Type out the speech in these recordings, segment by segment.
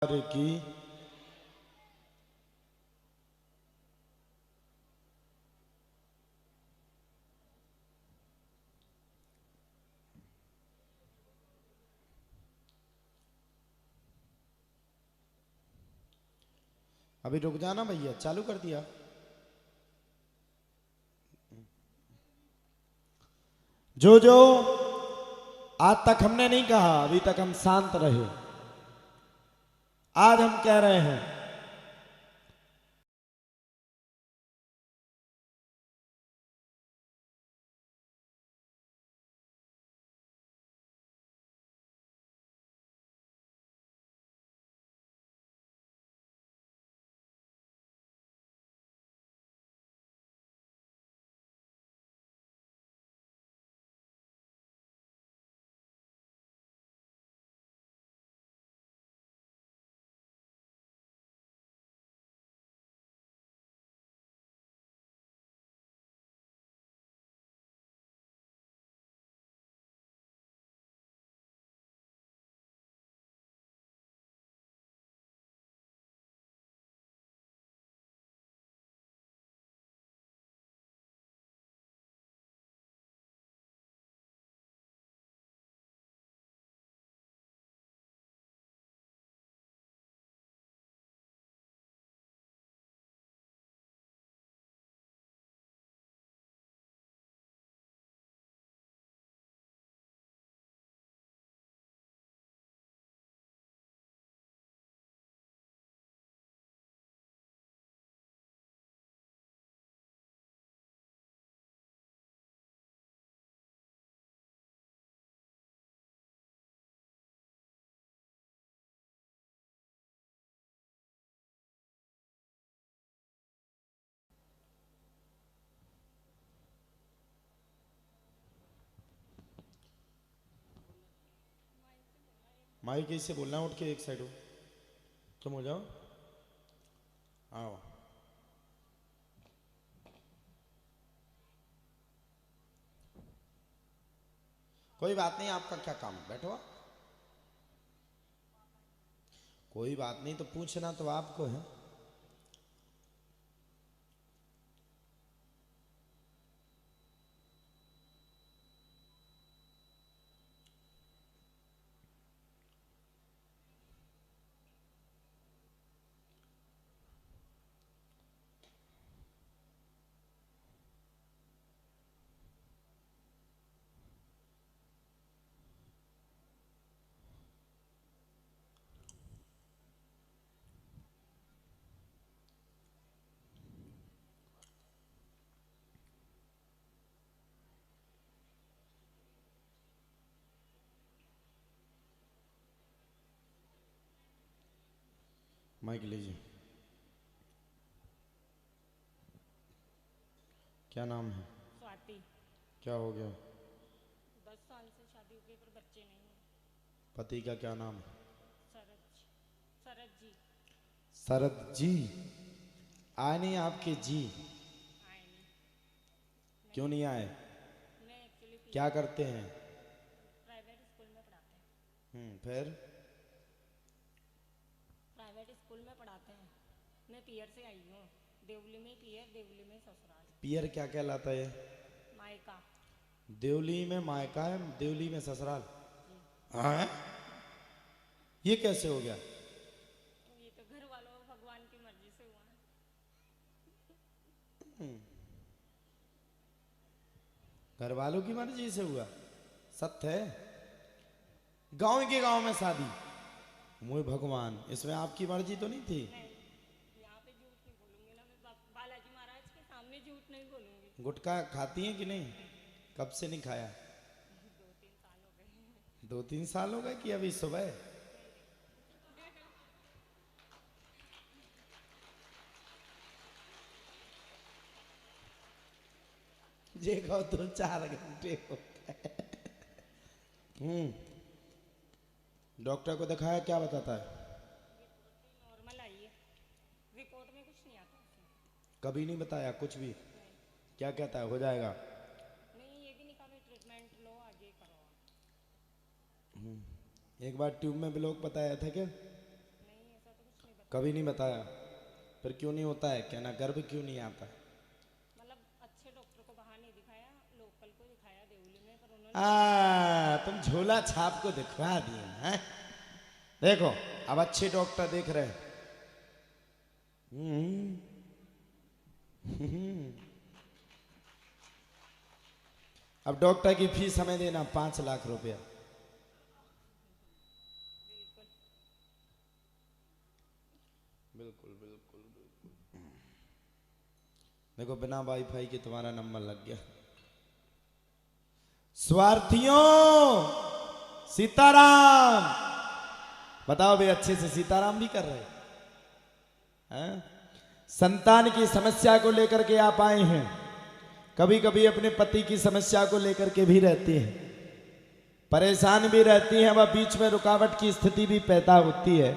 की अभी रुक जाना भैया, चालू कर दिया। जो जो आज तक हमने नहीं कहा, अभी तक हम शांत रहे, आज हम कह रहे हैं। माइक कैसे बोलना है, उठ के एक साइड हो, तुम हो जाओ, आओ। कोई बात नहीं, आपका क्या काम है, बैठो। कोई बात नहीं, तो पूछना तो आपको है। माइक लीजिए। क्या नाम है? स्वाति। क्या हो गया? 10 साल से शादी हो गई पर बच्चे नहीं हैं। पति का क्या नाम है? सरज। सरज जी। शरद जी। आए नहीं आपके जी? आए नहीं। क्यों नहीं आए? मैं एक्चुअली क्या पीआर करते हैं? प्राइवेट स्कूल में पढ़ाते हैं। फिर? प्राइवेट स्कूल में पढ़ाते हैं। मैं पीयर से आई हूँ। देवली में पीयर, देवली में ससुराल। पियर क्या कहलाता है? मायका। देवली में मायका है, देवली में ससुराल। जी। हाँ, ये कैसे हो गया? ये तो घर वालों और भगवान की मर्जी से हुआ है। घर वालों की मर्जी से हुआ? सत्य है? गांव के गांव में शादी? मोह भगवान, इसमें आपकी मर्जी तो नहीं थी? नहीं, यहाँ पे झूठ नहीं बोलूंगी ना मैं। बालाजी महाराज के सामने झूठ नहीं बोलूंगी। गुटखा खाती हैं कि नहीं? कब से नहीं खाया? 2-3 साल हो गए। 2-3 साल हो गए कि अभी सुबह? नहीं नहीं। जे कहो तो 4 घंटे हो गए। डॉक्टर को दिखाया, क्या बताता है? रिपोर्ट भी नॉर्मल आई है। रिपोर्ट में कुछ नहीं आता उसमें। कभी नहीं बताया कुछ भी? नहीं। क्या कहता है, हो जाएगा? नहीं, ये भी नहीं कहा भाई ट्रीटमेंट लो, आगे करो आप। एक बार ट्यूब में ब्लॉक बताया था क्या? नहीं, कभी नहीं बताया। फिर क्यों नहीं होता है, कहना गर्व क्यों नहीं आता? मतलब अच्छे डॉक्टर को बाहर नहीं दिखाया, लोकल को दिखाया देवली में, पर उन्होंने तुम झोला छाप को दिखवा दिए हैं। देखो अब अच्छे डॉक्टर देख रहे हैं। अब डॉक्टर की फीस हमें देना 5 लाख रुपया। बिल्कुल बिल्कुल बिल्कुल। देखो बिना वाईफाई के तुम्हारा नंबर लग गया। स्वार्थियों, सीताराम। बताओ भाई, अच्छे से सीताराम भी कर रहे हैं? संतान की समस्या को लेकर के आप आए हैं। कभी कभी अपने पति की समस्या को लेकर के भी रहती हैं, परेशान भी रहती हैं, वह बीच में रुकावट की स्थिति भी पैदा होती है।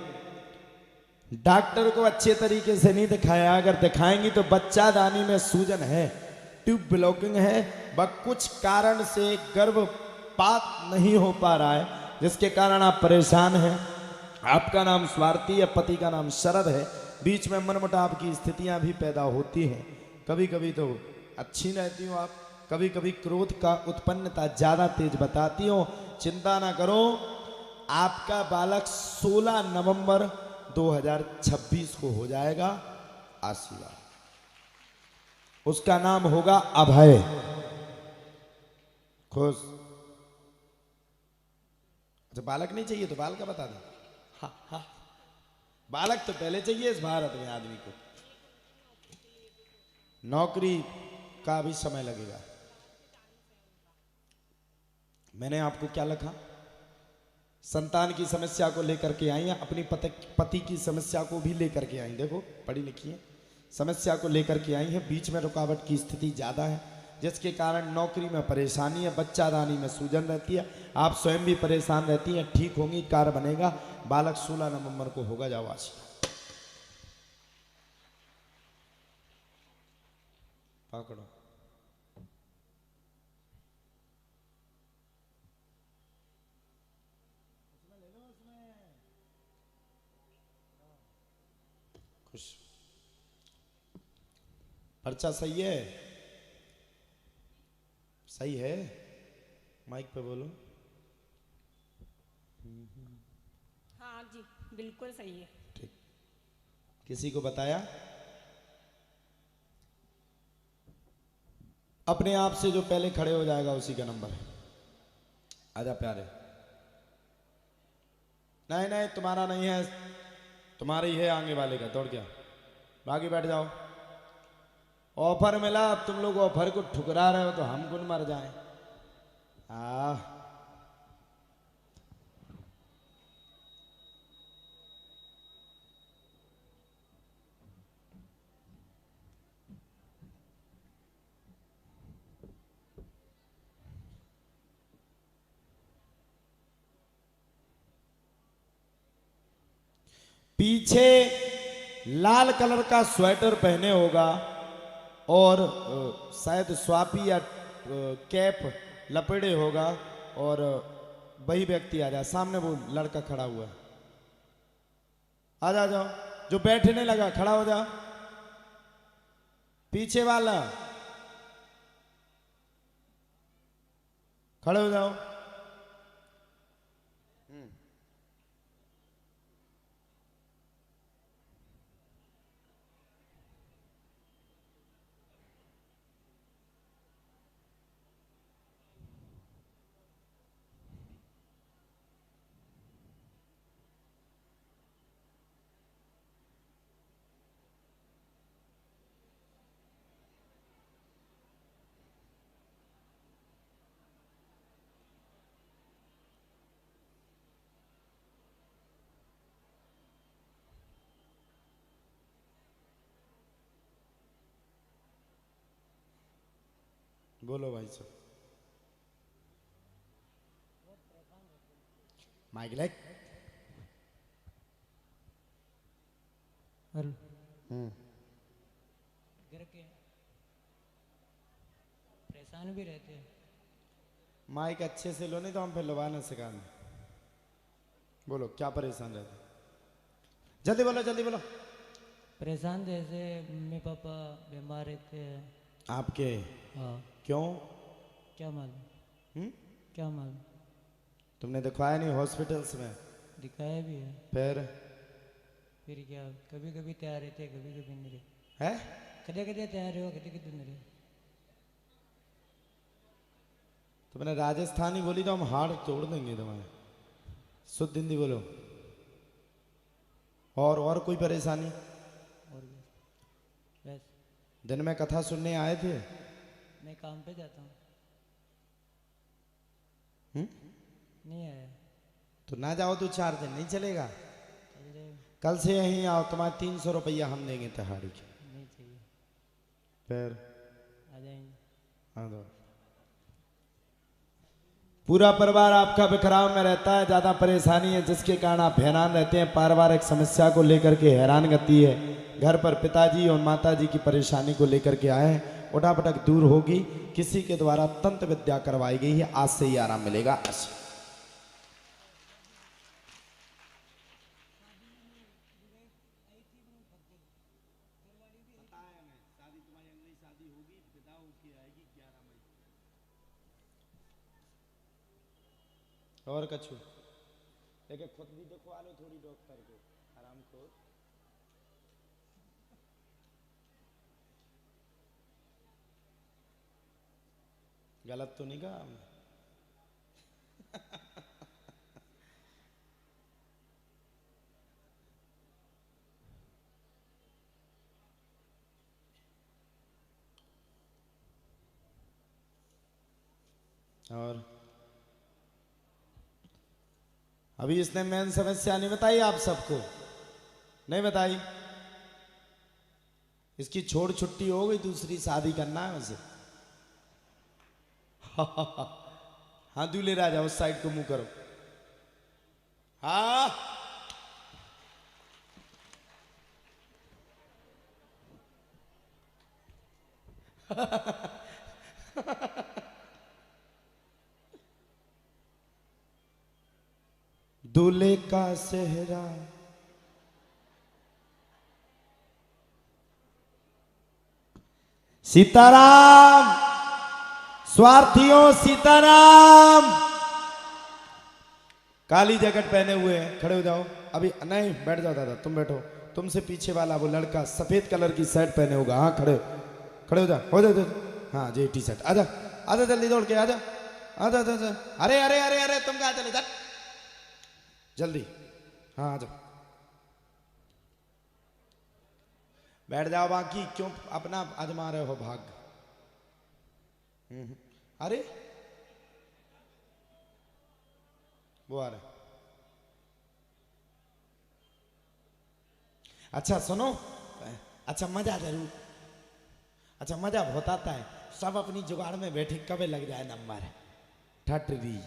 डॉक्टर को अच्छे तरीके से नहीं दिखाया, अगर दिखाएंगी तो बच्चा दानी में सूजन है, ट्यूब ब्लॉकिंग है, वह कुछ कारण से गर्भपात नहीं हो पा रहा है, जिसके कारण आप परेशान हैं। आपका नाम स्वार्थी है, पति का नाम शरद है, बीच में मनमुटाव की स्थितियां भी पैदा होती हैं। कभी कभी तो अच्छी रहती हो आप, कभी कभी क्रोध का उत्पन्नता ज्यादा तेज बताती हो। चिंता ना करो, आपका बालक 16 नवंबर 2026 को हो जाएगा आशीर्वाद। उसका नाम होगा अभय। खुश? अच्छा, बालक नहीं चाहिए तो बाल का बता दो। हाँ हाँ, बालक तो पहले चाहिए इस भारत में आदमी को। नौकरी का भी समय लगेगा। मैंने आपको क्या लिखा? संतान की समस्या को लेकर के आई हैं, अपनी पति की समस्या को भी लेकर के आई। देखो पढ़ी लिखी है, समस्या को लेकर के आई है, बीच में रुकावट की स्थिति ज्यादा है, जिसके कारण नौकरी में परेशानी है, बच्चा दानी में सूजन रहती है, आप स्वयं भी परेशान रहती हैं। ठीक होंगी, कार्य बनेगा, बालक 16 नवंबर को होगा। जाओ आशीर्वाद पकड़ो। खुश? पर्चा सही है? सही है? माइक पे बोलो। हाँ जी बिल्कुल सही है। ठीक। किसी को बताया? अपने आप से जो पहले खड़े हो जाएगा उसी का नंबर है। आजा प्यारे। नहीं नहीं, तुम्हारा नहीं है, तुम्हारा ही है, आगे वाले का। दौड़ गया, आगे बैठ जाओ। ऑफर मिला, अब तुम लोग ऑफर को ठुकरा रहे हो तो हम कौन मर जाएं? पीछे लाल कलर का स्वेटर पहने होगा और शायद स्वापी या कैप लपेटे होगा, और वही व्यक्ति आ जाए सामने। वो लड़का खड़ा हुआ है, आ जाओ। जो बैठने लगा खड़ा हो जा। पीछे वाला खड़े हो जाओ। बोलो भाई साहब। Mic like. घर के परेशान भी रहते हैं। माइक अच्छे से लो, नहीं तो हम फिर लुभाना सिखाना। बोलो क्या परेशान रहते? जल्दी बोलो जल्दी बोलो। परेशान थे ऐसे, मम्मी पापा बीमार रहते हैं। आपके? हाँ। क्यों? क्या मालूम? हम्म? क्या मालूम? तुमने दिखवाया नहीं हॉस्पिटल्स में? दिखाया भी है। फिर क्या, कभी कभी तैयार रहते हैं, कभी कभी नहीं रहते। है? कदे कदे तैयार हो, कदे कदे नहीं रहे। तुमने राजस्थानी बोली तो हम हाड़ तोड़ देंगे तुम्हारे। शुद्ध हिंदी बोलो। और कोई परेशानी? और बस। दिन में कथा सुनने आए थे? मैं काम पे जाता हूँ। नहीं आया। तो ना जाओ तो 4 दिन नहीं चलेगा। चल जाए। कल से यहीं आओ, तुम्हारे 300 रुपया हम देंगे तिहाड़ी के। नहीं चाहिए। फिर आ जाएंगे। हाँ दो। पूरा परिवार आपका बिखराव में रहता है, ज्यादा परेशानी है जिसके कारण आप हैरान रहते हैं। पारिवारिक समस्या को लेकर के हैरान गति है। घर पर पिताजी और माताजी की परेशानी को लेकर के आए हैं। उठापटक दूर होगी। किसी के द्वारा तंत्र विद्या करवाई गई है, आज से ही आराम मिलेगा। और कछु लेकिन खुद भी दिखवा लो थोड़ी डॉक्टर को, आराम को। गलत तो नहीं कहा हमने? और अभी इसने मेन समस्या नहीं बताई आप सबको? नहीं बताई? इसकी छोड़ छुट्टी हो गई, दूसरी शादी करना है उसे। हाँ दूल्हे राजा उस साइड को मुंह करो। हाँ दूल्हे का सेहरा सीताराम, स्वार्थियों सीताराम। काली जैकेट पहने हुए हैं, खड़े हो जाओ। अभी नहीं, बैठ जाओ दादा, तुम बैठो। तुमसे पीछे वाला वो लड़का सफेद कलर की शर्ट पहने होगा। हाँ खड़े खड़े हो जाओ, हो जाओ। हाँ जी टी शर्ट, आजा आजा जल्दी दौड़ के आजा आजा आजा। अरे अरे अरे अरे तुम कहाँ चले जा, जल्दी। हाँ आ जाओ, बैठ जाओ। बाकी क्यों अपना आजमा रहे हो भाग? अरे वो आ रहे। अच्छा सुनो, अच्छा मजा जरूर, अच्छा मजा बहुत आता है। सब अपनी जुगाड़ में बैठे, कब लग जाए नंबर ठटरी।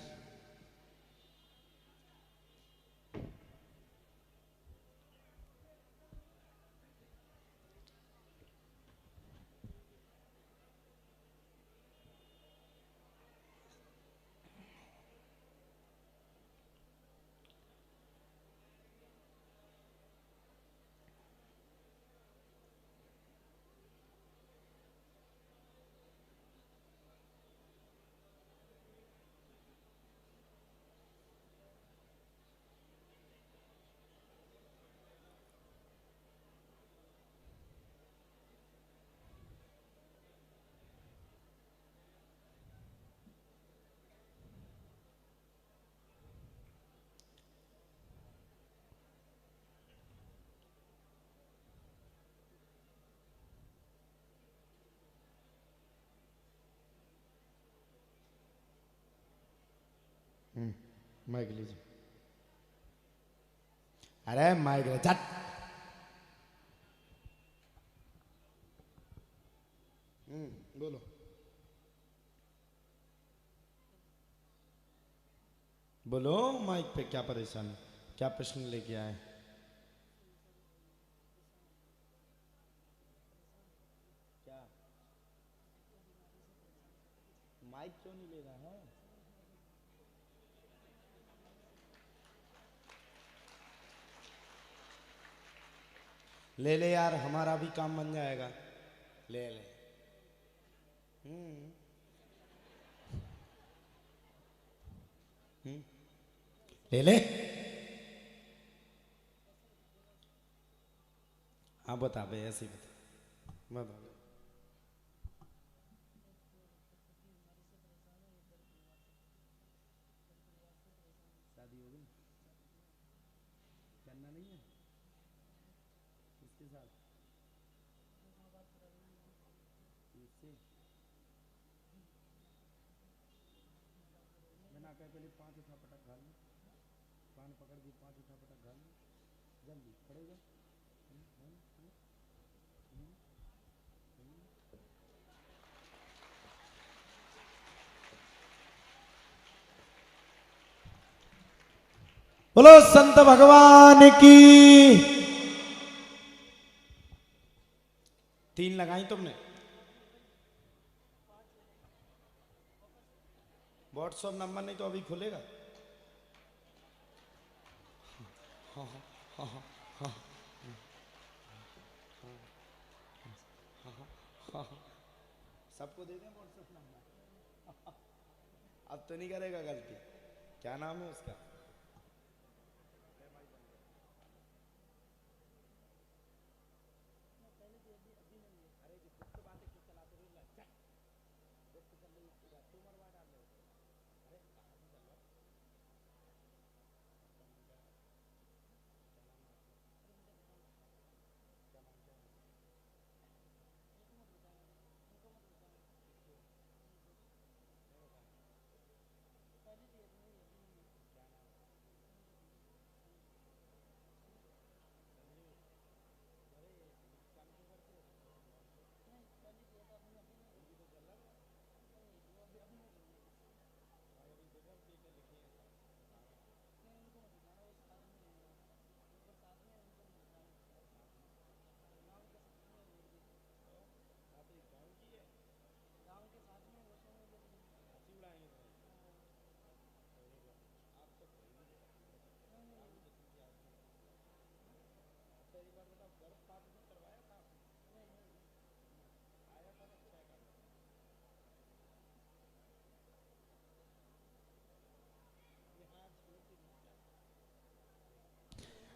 माइक लीजिए। अरे माइक ले चट। बोलो। बोलो माइक पे, क्या परेशानी, क्या प्रश्न लेके आए? क्या माइक क्यों नहीं ले रहा है? ले ले यार, हमारा भी काम बन जाएगा। ले ले। ले ले। हाँ बता बे, ऐसे ही बता बता। शादी हो गई? करना नहीं है किसके साथ? किससे? बिना कहे पहले 5 उठा पटक खा ली, पान पकड़ के 5 उठा पटक खा ली। जल्दी खड़े हो। बोलो संत भगवान की। 3 लगाई तुमने? व्हाट्सएप नंबर नहीं तो अभी खुलेगा। हाँ हाँ हाँ हाँ हाँ हाँ हाँ। सबको दे दें व्हाट्सएप नंबर। अब तो नहीं करेगा गलती। क्या नाम है उसका?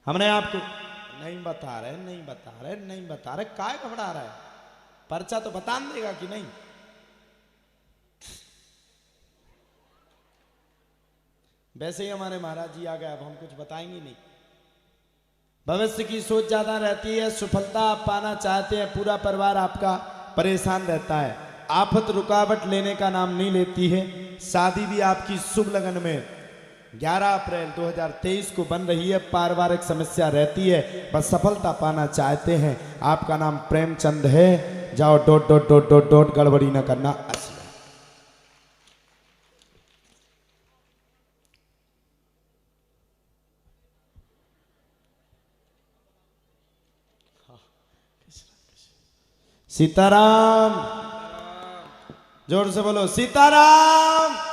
हमने आपको नहीं बता रहे, नहीं बता रहे, नहीं बता रहे, काय घबरा रहा है? पर्चा तो बता देगा कि नहीं? वैसे ही हमारे महाराज जी आ गए, अब हम कुछ बताएंगे नहीं। भविष्य की सोच ज्यादा रहती है, सफलता आप पाना चाहते हैं, पूरा परिवार आपका परेशान रहता है, आफत रुकावट लेने का नाम नहीं लेती है। शादी भी आपकी शुभ लगन में 11 अप्रैल 2023 को बन रही है। पारिवारिक समस्या रहती है, बस सफलता पाना चाहते हैं। आपका नाम प्रेमचंद है। जाओ dot dot dot dot dot, गड़बड़ी न करना। सीताराम। जोर से बोलो सीताराम।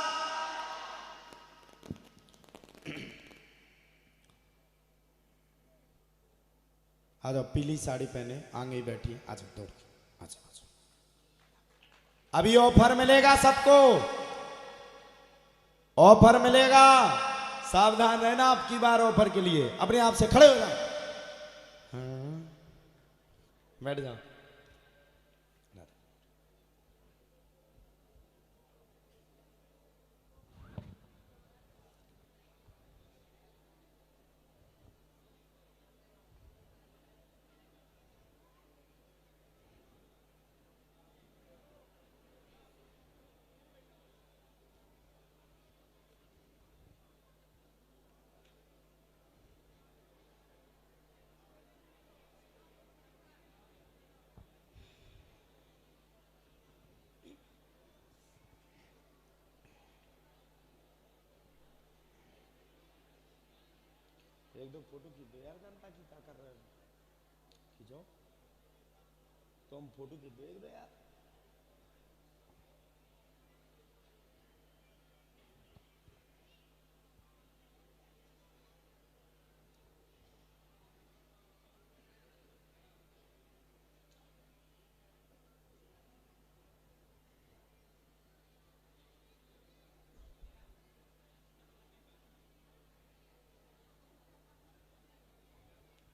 आ जाओ, पीली साड़ी पहने आगे ही बैठिए। आ जाओ दौड़ के, आ जाओ, आ जाओ। अभी ऑफर मिलेगा सबको, ऑफर मिलेगा। सावधान रहना आपकी बार ऑफर के लिए। अपने आप से खड़े हो जाओ। हाँ। बैठ जाओ। एक दो फोटो खींच दो यार, जनता की क्या कर रहे हो? खींचो, तुम फोटो खींच दो एक दो यार।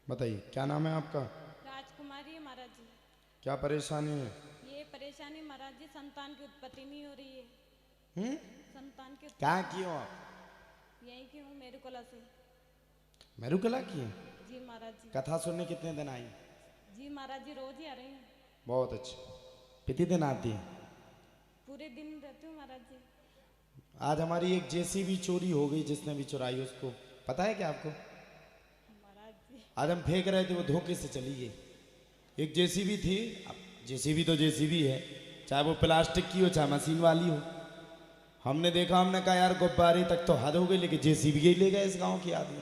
बताइए क्या नाम है आपका? राजकुमारी है महाराज जी। क्या परेशानी है? ये परेशानी महाराज जी, संतान की उत्पत्ति नहीं हो रही है। हम्म? संतान की क्या किए हो आप? यहीं की हूँ, मेरू कला से। मेरुकला की है? जी महाराज जी। कथा सुनने कितने दिन आई? जी महाराज जी, रोज ही आ रही हूँ। बहुत अच्छे। कितने दिन आती है? पूरे दिन रहती हूँ महाराज जी। आज हमारी एक जेसीबी चोरी हो गई, जिसने भी चुराई उसको पता है क्या आपको? महाराज जी। आज हम फेंक रहे थे, वो धोखे से चली गई। एक जेसीबी थी। अब जेसीबी तो जेसीबी है, चाहे वो प्लास्टिक की हो चाहे मशीन वाली हो। हमने देखा, हमने कहा यार गुब्बारे तक तो हद हो गई, लेकिन जेसीबी ही ले गए इस गांव के आदमी।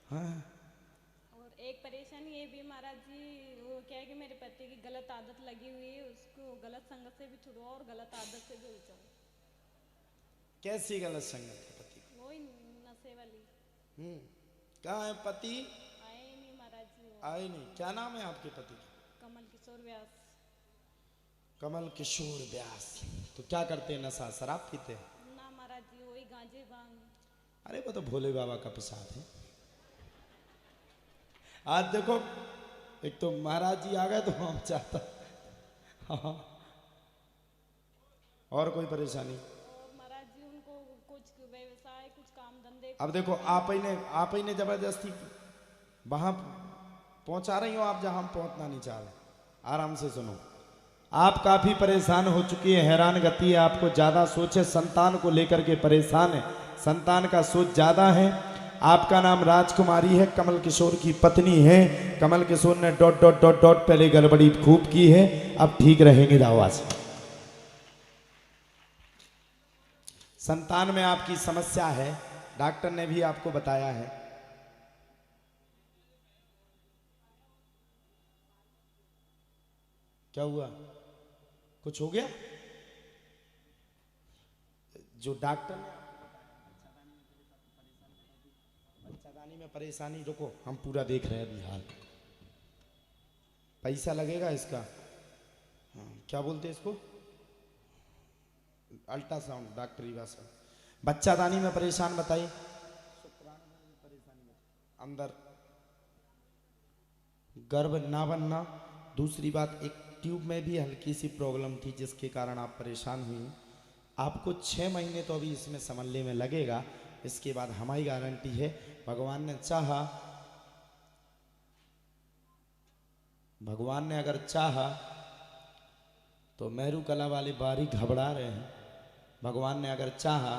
हाँ। और एक परेशानी ये भी महाराज जी, वो क्या है कि मेरे पति की गलत आदत लगी हुई है, उसको गलत संगत से भी छुड़वाओ और गलत आदत से भी बचाओ। कैसी गलत संगत है पति को? वही नशे वाली। कहाँ है पति? आए ही नहीं महाराज जी वो। आए नहीं। क्या नाम है आपके पति का? कमल किशोर व्यास। कमल किशोर व्यास। तो क्या करते हैं? नशा शराब पीते हैं? ना महाराज जी, वही गांजे भांग। अरे वो तो भोले बाबा का प्रसाद है। आज देखो, एक तो महाराज जी आ गए तो हम चाहता। हाँ। और कोई परेशानी? और महाराज जी उनको कुछ व्यवसाय, कुछ काम धंधे। अब देखो, आप ही ने जबरदस्ती वहां पहुंचा रही हो आप जहां हम पहुंचना नहीं चाह रहे। आराम से सुनो। आप काफी परेशान हो चुकी है, हैरान गति है, आपको ज्यादा सोच है, संतान को लेकर के परेशान है, संतान का सोच ज्यादा है। आपका नाम राजकुमारी है, कमल किशोर की पत्नी है। कमल किशोर ने डॉट डॉट डॉट डॉट पहले गड़बड़ी खूब की है, अब ठीक रहेंगे। आवाज। संतान में आपकी समस्या है, डॉक्टर ने भी आपको बताया है। क्या हुआ? कुछ हो गया? जो डॉक्टर ने बच्चादानी में परेशानी, रुको हम पूरा देख रहे हैं अभी हाल। पैसा लगेगा इसका? हाँ, क्या बोलते हैं इसको? अल्ट्रासाउंड, डॉक्टरी भाषा। बच्चादानी में परेशान बताइए। अंदर गर्भ ना बनना। दूसरी बात, एक ट्यूब में भी हल्की सी प्रॉब्लम थी जिसके कारण आप परेशान हुई। आपको 6 महीने तो अभी इसमें संभलने में लगेगा, इसके बाद हमारी गारंटी है। भगवान ने अगर चाहा तो मेरू कला वाले बारी घबरा रहे हैं। भगवान ने अगर चाहा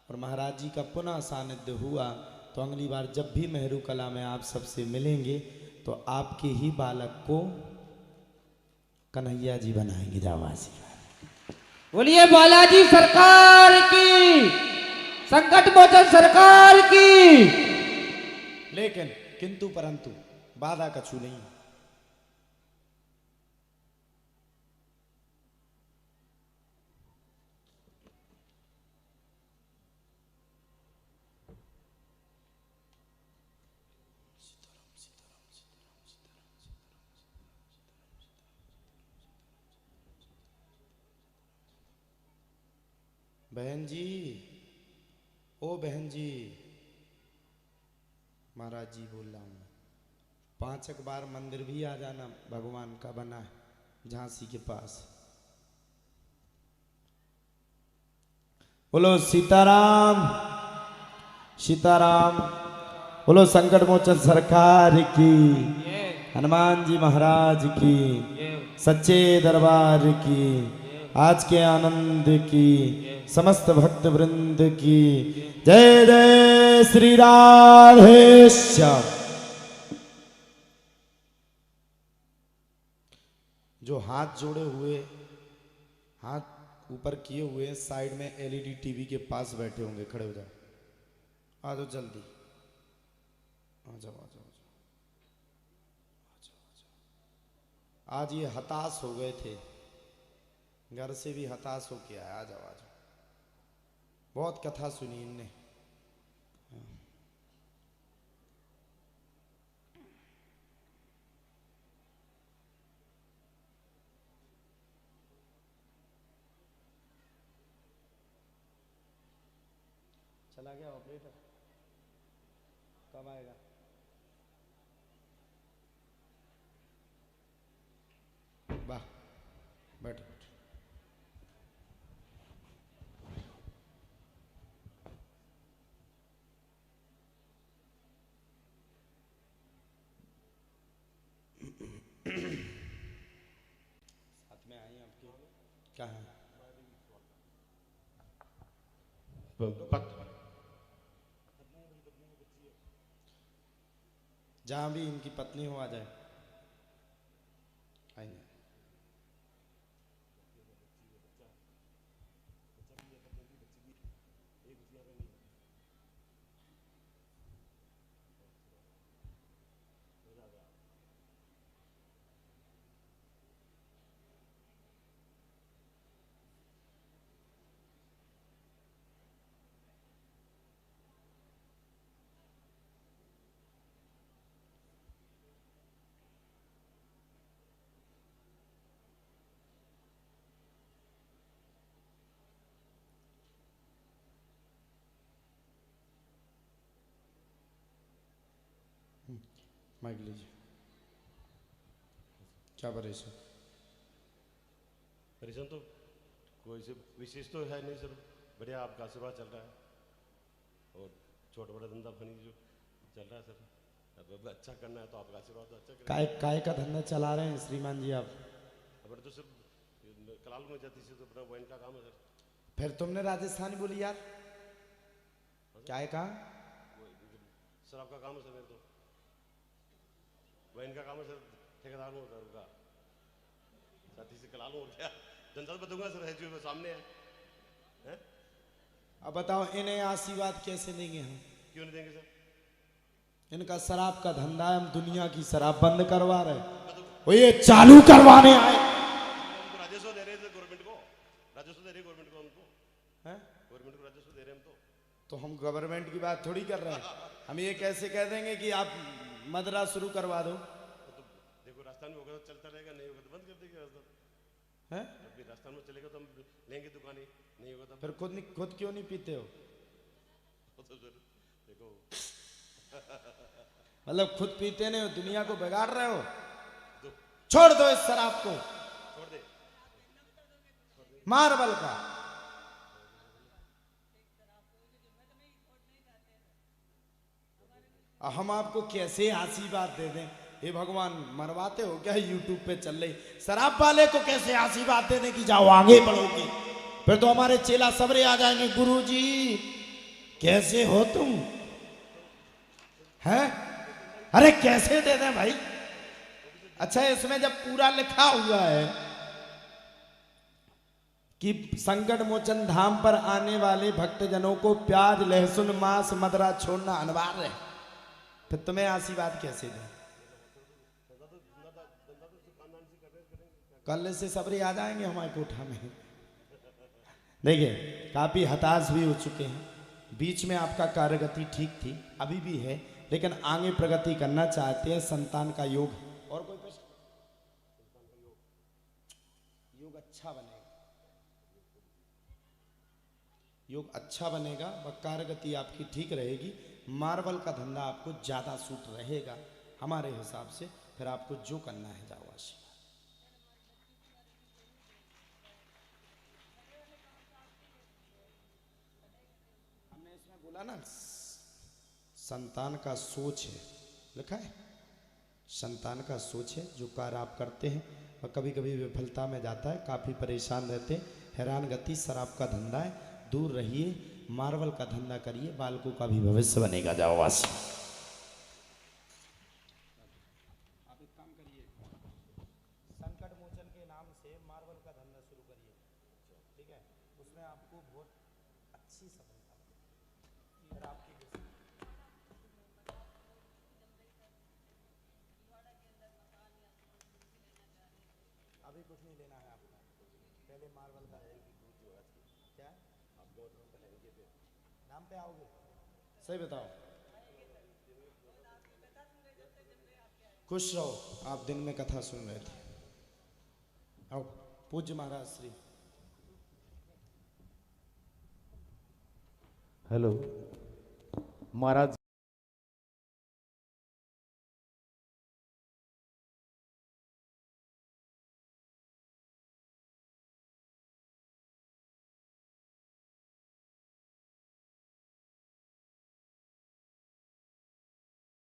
और महाराज जी का पुनः सानिध्य हुआ तो अगली बार जब भी मेहरू कला में आप सबसे मिलेंगे तो आपके ही बालक को कन्हैया जी बनाएंगे। जावासी। बोलिए बालाजी सरकार की, संकट मोचन सरकार की। लेकिन किंतु परंतु बाधा कछु नहीं। बहन जी, ओ बहन जी, महाराज जी बोल रहा हूँ। 5 बार मंदिर भी आ जाना, भगवान का बना है झांसी के पास। बोलो सीताराम सीताराम। बोलो संकट मोचन सरकार की, हनुमान जी महाराज की, सच्चे दरबार की, आज के आनंद की, समस्त भक्त वृंद की जय जय श्री राधेश्याम। जो हाथ जोड़े हुए, हाथ ऊपर किए हुए, साइड में एलईडी टीवी के पास बैठे होंगे, खड़े हो जाओ। आ जाओ जल्दी, आ जाओ आ जाओ। आज ये हताश हो गए थे, घर से भी हताश हो के आया। आ जाओ आ जाओ। बहुत कथा सुनी इनने। चला गया ऑपरेटर, कब आएगा? वाह, बैठो। साथ में आई आपके क्या है? जहां भी इनकी पत्नी हो आ जाए। आइए। माइक लीजिए। क्या परेशान? परेशान तो कोई से विशेष तो है नहीं सर, बढ़िया आपका आशीर्वाद चल रहा है और छोटा बड़ा धंधा पानी जो चल रहा है सर। अब अच्छा करना है तो आपका आशीर्वाद तो अच्छा करें। काय का धंधा चला रहे हैं श्रीमान जी आप? अब तो सर कलाल में जाती से तो अपना वाइन का काम है सर। फिर तुमने राजस्थानी बोली यार, क्या है कहा? सर आपका काम है सर, मेरे तो वाइन का काम है सर, ठेकेदार हूँ सर उनका, साथी से कलाल हूँ और क्या जनता तो बताऊंगा सर, है जो सामने है? अब बताओ इन्हें आशीर्वाद कैसे देंगे हम? क्यों नहीं देंगे सर? इनका शराब का धंधा है, हम दुनिया की शराब बंद करवा रहे, वो ये चालू करवाने आए। उनको राजस्व दे रहे थे गवर्नमेंट को, राजस्व दे रहे गवर्नमेंट को, उनको हैं? गवर्नमेंट को राजस्व दे रहे हम तो हम गवर्नमेंट की बात थोड़ी कर रहे हैं। हम ये कैसे कह देंगे कि आप मदरा शुरू करवा दो? तो देखो राजस्थान में होगा तो चलता रहेगा, नहीं होगा तो बंद कर देंगे राजस्थान। हैं? अभी राजस्थान में चलेगा तो हम लेंगे दुकानें, नहीं होगा तो फिर खुद क्यों नहीं पीते हो? तो सर देखो मतलब खुद पीते नहीं हो, दुनिया को बिगाड़ रहे हो। छोड़ दो इस शराब को, छोड़ दे। मार्बल का। हम आपको कैसे आशीर्वाद दे दें? हे भगवान, मरवाते हो क्या? यूट्यूब पे चल रही शराब वाले को कैसे आशीर्वाद देने की जाओ आगे बढ़ोगे? फिर तो हमारे चेला सबरे आ जाएंगे, गुरुजी कैसे हो तुम? हैं? अरे कैसे दे दें भाई? अच्छा इसमें जब पूरा लिखा हुआ है कि संकट मोचन धाम पर आने वाले भक्तजनों को प्याज लहसुन मांस मदरा छोड़ना अनिवार्य है, फिर तुम्हें आशीर्वाद कैसे दें? कल से सबरे आ जाएंगे हमारे कोठा में। देखिए काफी हताश भी हो चुके हैं, बीच में आपका कार्यगति ठीक थी, अभी भी है, लेकिन आगे प्रगति करना चाहते हैं, संतान का योग। और कोई प्रश्न? योग अच्छा बनेगा, योग अच्छा बनेगा, व कार्यगति आपकी ठीक रहेगी। मार्बल का धंधा आपको ज्यादा सूट रहेगा हमारे हिसाब से। फिर आपको जो करना है जाओ आशीर्वाद। हमने इसमें बोला ना संतान का सोच है, लिखा है संतान का सोच है। जो कार्य आप करते हैं वह कभी कभी विफलता में जाता है, काफ़ी परेशान रहते हैं, हैरान गति। शराब का धंधा है, दूर रहिए, मार्बल का धंधा करिए, बालकों का भी भविष्य बनेगा। जाओ वासी। आप एक काम करिए, संकट मोचन के नाम से मार्बल का धंधा शुरू करिए, ठीक है? उसमें आपको बहुत अच्छी सफलता मिलेगी। फिर आपकी अभी कुछ नहीं लेना है आपको, पहले मार्बल का क्या नाम पे आओगे? सही बताओ। खुश रहो, आप दिन में कथा सुन रहे थे। आओ पूज्य महाराज श्री। हेलो महाराज।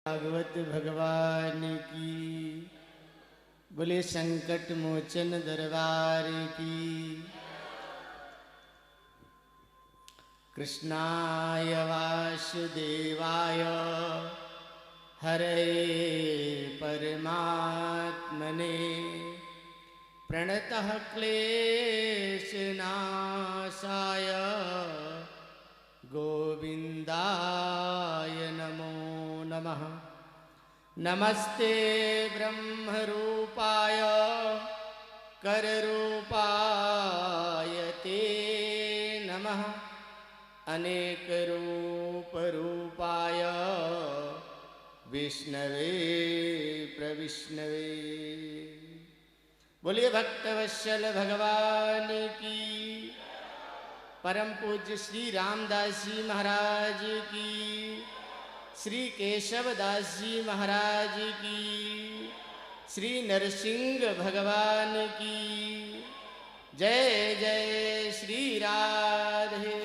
भागवत भगवान की, बोले संकट मोचन दरबार की। कृष्णाय वासुदेवाय हरे परमात्मने प्रणतः क्लेशनाशाय गोविंदाय नमो नमः। नमस्ते ब्रह्मरूपाय कररूपाय ते नमः। अनेक रूप रूपाय विष्णवे प्रविष्णवे। बोलिए भक्तवत्सल भगवान की, परम पूज्य श्री रामदास जी महाराज की, श्री केशवदास जी महाराज की, श्री नरसिंह भगवान की जय जय श्री राधे।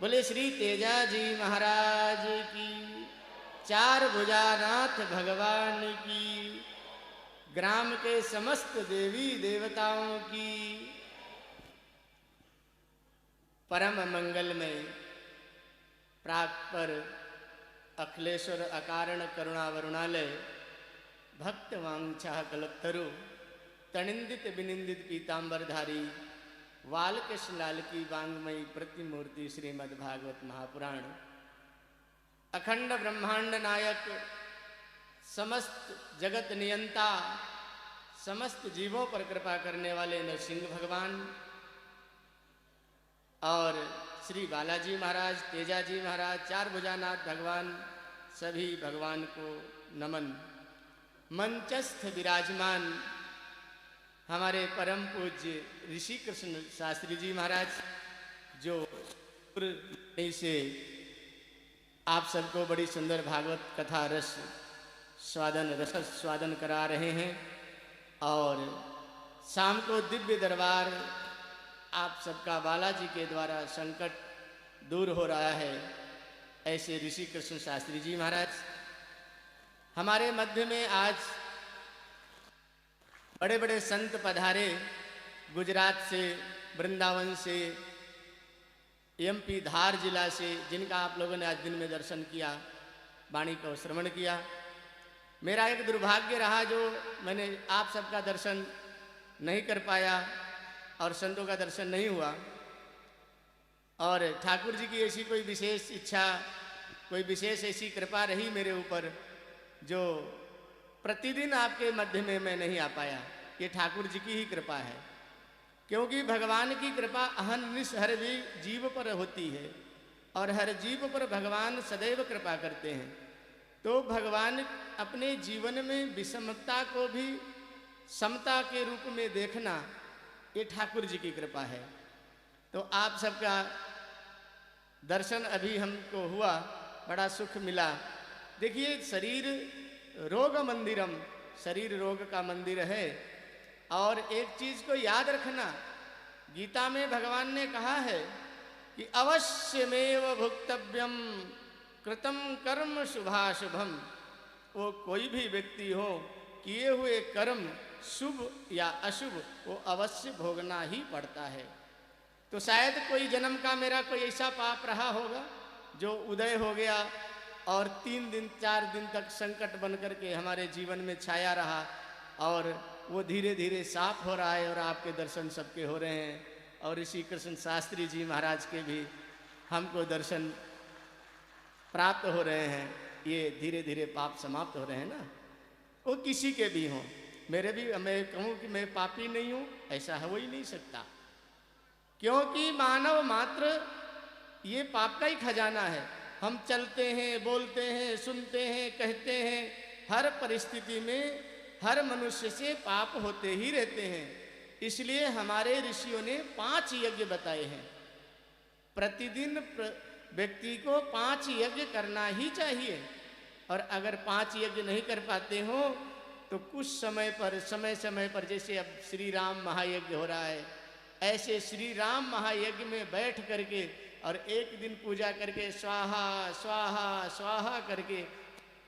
बोले श्री तेजा जी महाराज की, चार भुजानाथ भगवान की, ग्राम के समस्त देवी देवताओं की परम मंगलमय प्राक पर अखिलेश्वर अकारण करुणा वरुणालय भक्त वांछा कल्पतरु तनिंदित विनिंदित पीतांबरधारी वालकृष्ण लाल की वांगमयी प्रतिमूर्ति श्रीमद्भागवत महापुराण अखंड ब्रह्मांड नायक समस्त जगत नियंता समस्त जीवों पर कृपा करने वाले नरसिंह भगवान और श्री बालाजी महाराज, तेजाजी महाराज, चार भुजानाथ भगवान, सभी भगवान को नमन। मंचस्थ विराजमान हमारे परम पूज्य ऋषि कृष्ण शास्त्री जी महाराज, जो से आप सबको बड़ी सुंदर भागवत कथा रस स्वादन करा रहे हैं। और शाम को दिव्य दरबार आप सबका बालाजी के द्वारा संकट दूर हो रहा है। ऐसे ऋषि कृष्ण शास्त्री जी महाराज हमारे मध्य में आज बड़े बड़े संत पधारे, गुजरात से, वृंदावन से, एमपी धार जिला से, जिनका आप लोगों ने आज दिन में दर्शन किया, वाणी को श्रवण किया। मेरा एक दुर्भाग्य रहा जो मैंने आप सबका दर्शन नहीं कर पाया और संतों का दर्शन नहीं हुआ। और ठाकुर जी की ऐसी कोई विशेष इच्छा, कोई विशेष ऐसी कृपा रही मेरे ऊपर जो प्रतिदिन आपके मध्य में मैं नहीं आ पाया। ये ठाकुर जी की ही कृपा है, क्योंकि भगवान की कृपा अहर्निश हर जीव पर होती है और हर जीव पर भगवान सदैव कृपा करते हैं। तो भगवान अपने जीवन में विषमता को भी समता के रूप में देखना, ये ठाकुर जी की कृपा है। तो आप सबका दर्शन अभी हमको हुआ, बड़ा सुख मिला। देखिए, शरीर रोग मंदिरम, शरीर रोग का मंदिर है। और एक चीज को याद रखना, गीता में भगवान ने कहा है कि अवश्यमेव भुक्तव्यम कृतम कर्म शुभाशुभम। वो कोई भी व्यक्ति हो, किए हुए कर्म शुभ या अशुभ वो अवश्य भोगना ही पड़ता है। तो शायद कोई जन्म का मेरा कोई ऐसा पाप रहा होगा जो उदय हो गया और 3 दिन 4 दिन तक संकट बन करके हमारे जीवन में छाया रहा, और वो धीरे धीरे साफ हो रहा है और आपके दर्शन सबके हो रहे हैं। और ऋषि कृष्ण शास्त्री जी महाराज के भी हमको दर्शन प्राप्त हो रहे हैं। ये धीरे धीरे पाप समाप्त हो रहे हैं ना, वो किसी के भी हों। मेरे भी, मैं कहूँ कि मैं पापी नहीं हूँ, ऐसा हो ही नहीं सकता, क्योंकि मानव मात्र ये पाप का ही खजाना है। हम चलते हैं, बोलते हैं, सुनते हैं, कहते हैं, हर परिस्थिति में हर मनुष्य से पाप होते ही रहते हैं। इसलिए हमारे ऋषियों ने 5 यज्ञ बताए हैं। प्रतिदिन व्यक्ति को 5 यज्ञ करना ही चाहिए। और अगर 5 यज्ञ नहीं कर पाते हो तो कुछ समय पर जैसे अब श्री राम महायज्ञ हो रहा है, ऐसे श्री राम महायज्ञ में बैठ करके और एक दिन पूजा करके स्वाहा स्वाहा स्वाहा करके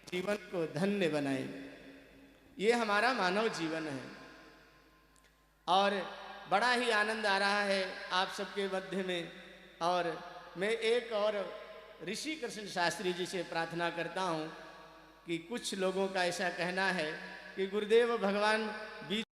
जीवन को धन्य बनाए। ये हमारा मानव जीवन है और बड़ा ही आनंद आ रहा है आप सबके मध्य में। और मैं एक और ऋषि कृष्ण शास्त्री जी से प्रार्थना करता हूँ कि कुछ लोगों का ऐसा कहना है कि गुरुदेव भगवान बीच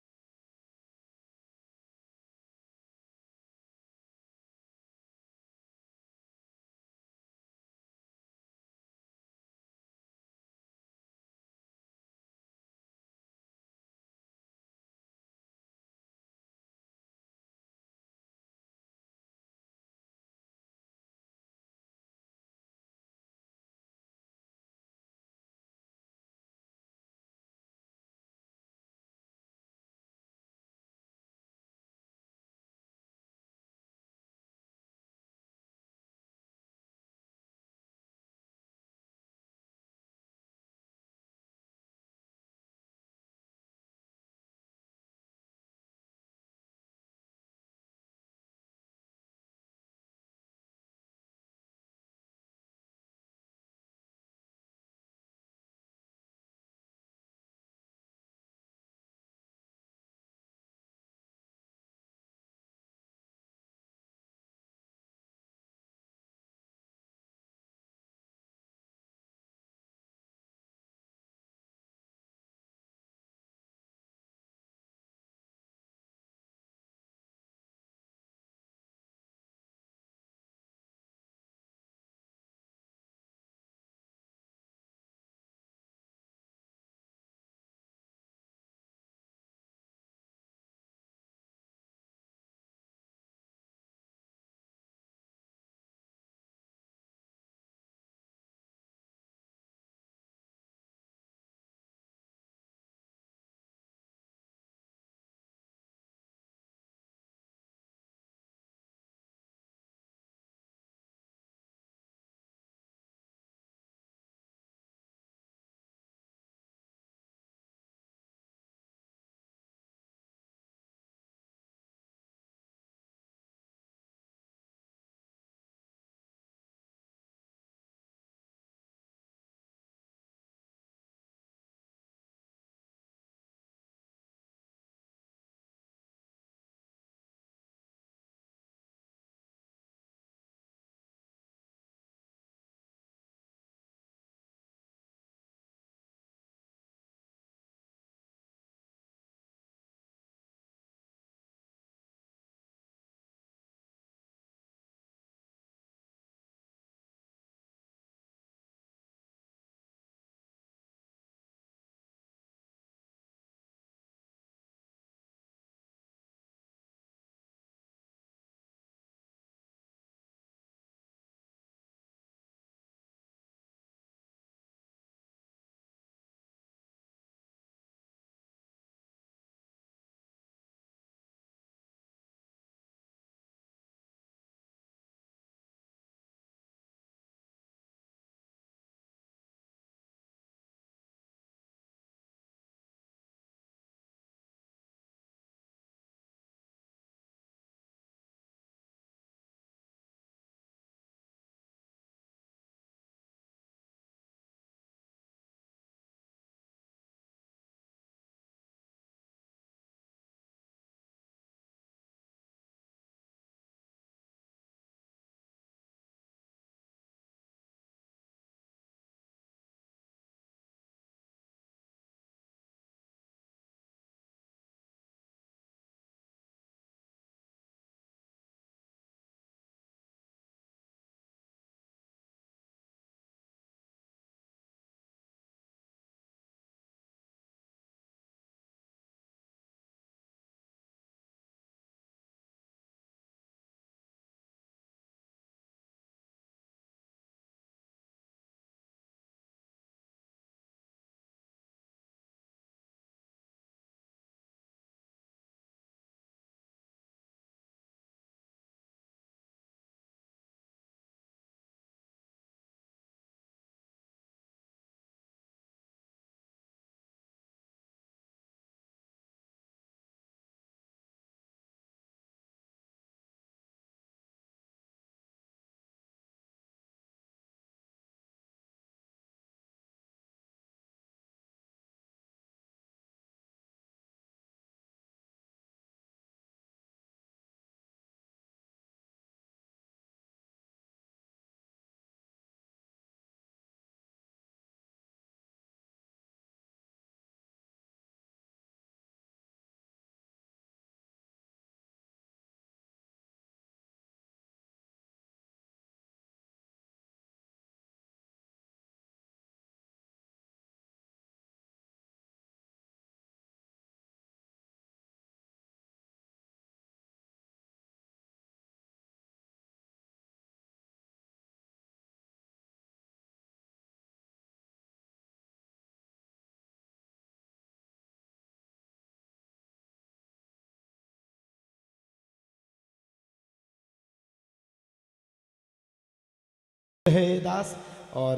है ये दास, और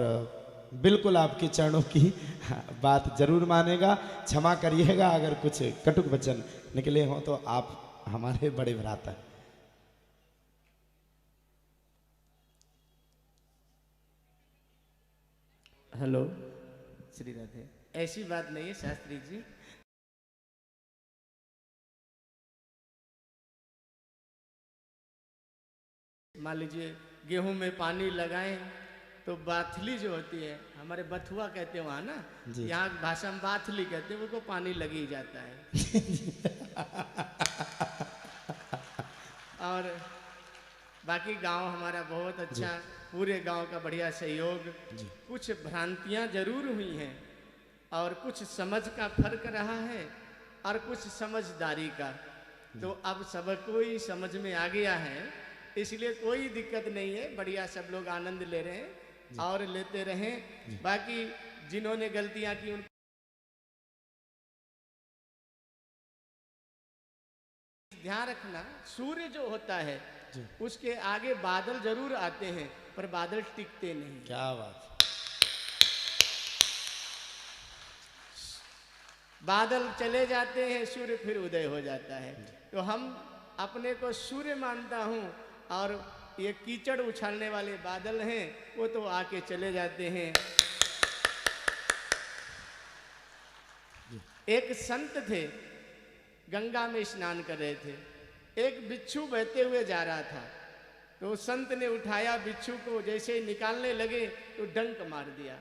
बिल्कुल आपके चरणों की बात जरूर मानेगा। क्षमा करिएगा अगर कुछ कटुक वचन निकले हों तो, आप हमारे बड़े भ्राता हैं। हेलो, श्री राधे। ऐसी बात नहीं है शास्त्री जी, मान लीजिए गेहूं में पानी लगाएं तो बाथली जो होती है, हमारे बथुआ कहते हैं वहाँ ना, यहाँ भाषा में बाथली कहते हैं, वो पानी लग ही जाता है। और बाकी गांव हमारा बहुत अच्छा, पूरे गांव का बढ़िया सहयोग। कुछ भ्रांतियां जरूर हुई हैं और कुछ समझ का फर्क रहा है और कुछ समझदारी का, तो अब सबको ही समझ में आ गया है, इसलिए कोई दिक्कत नहीं है। बढ़िया सब लोग आनंद ले रहे हैं और लेते रहें। बाकी जिन्होंने गलतियां की उन ध्यान रखना, सूर्य जो होता है उसके आगे बादल जरूर आते हैं पर बादल टिकते नहीं। क्या बात। बादल चले जाते हैं, सूर्य फिर उदय हो जाता है। तो हम अपने को सूर्य मानता हूँ और ये कीचड़ उछालने वाले बादल हैं, वो तो आके चले जाते हैं। एक संत थे, गंगा में स्नान कर रहे थे, एक बिच्छू बहते हुए जा रहा था, तो संत ने उठाया बिच्छू को, जैसे ही निकालने लगे तो डंक मार दिया।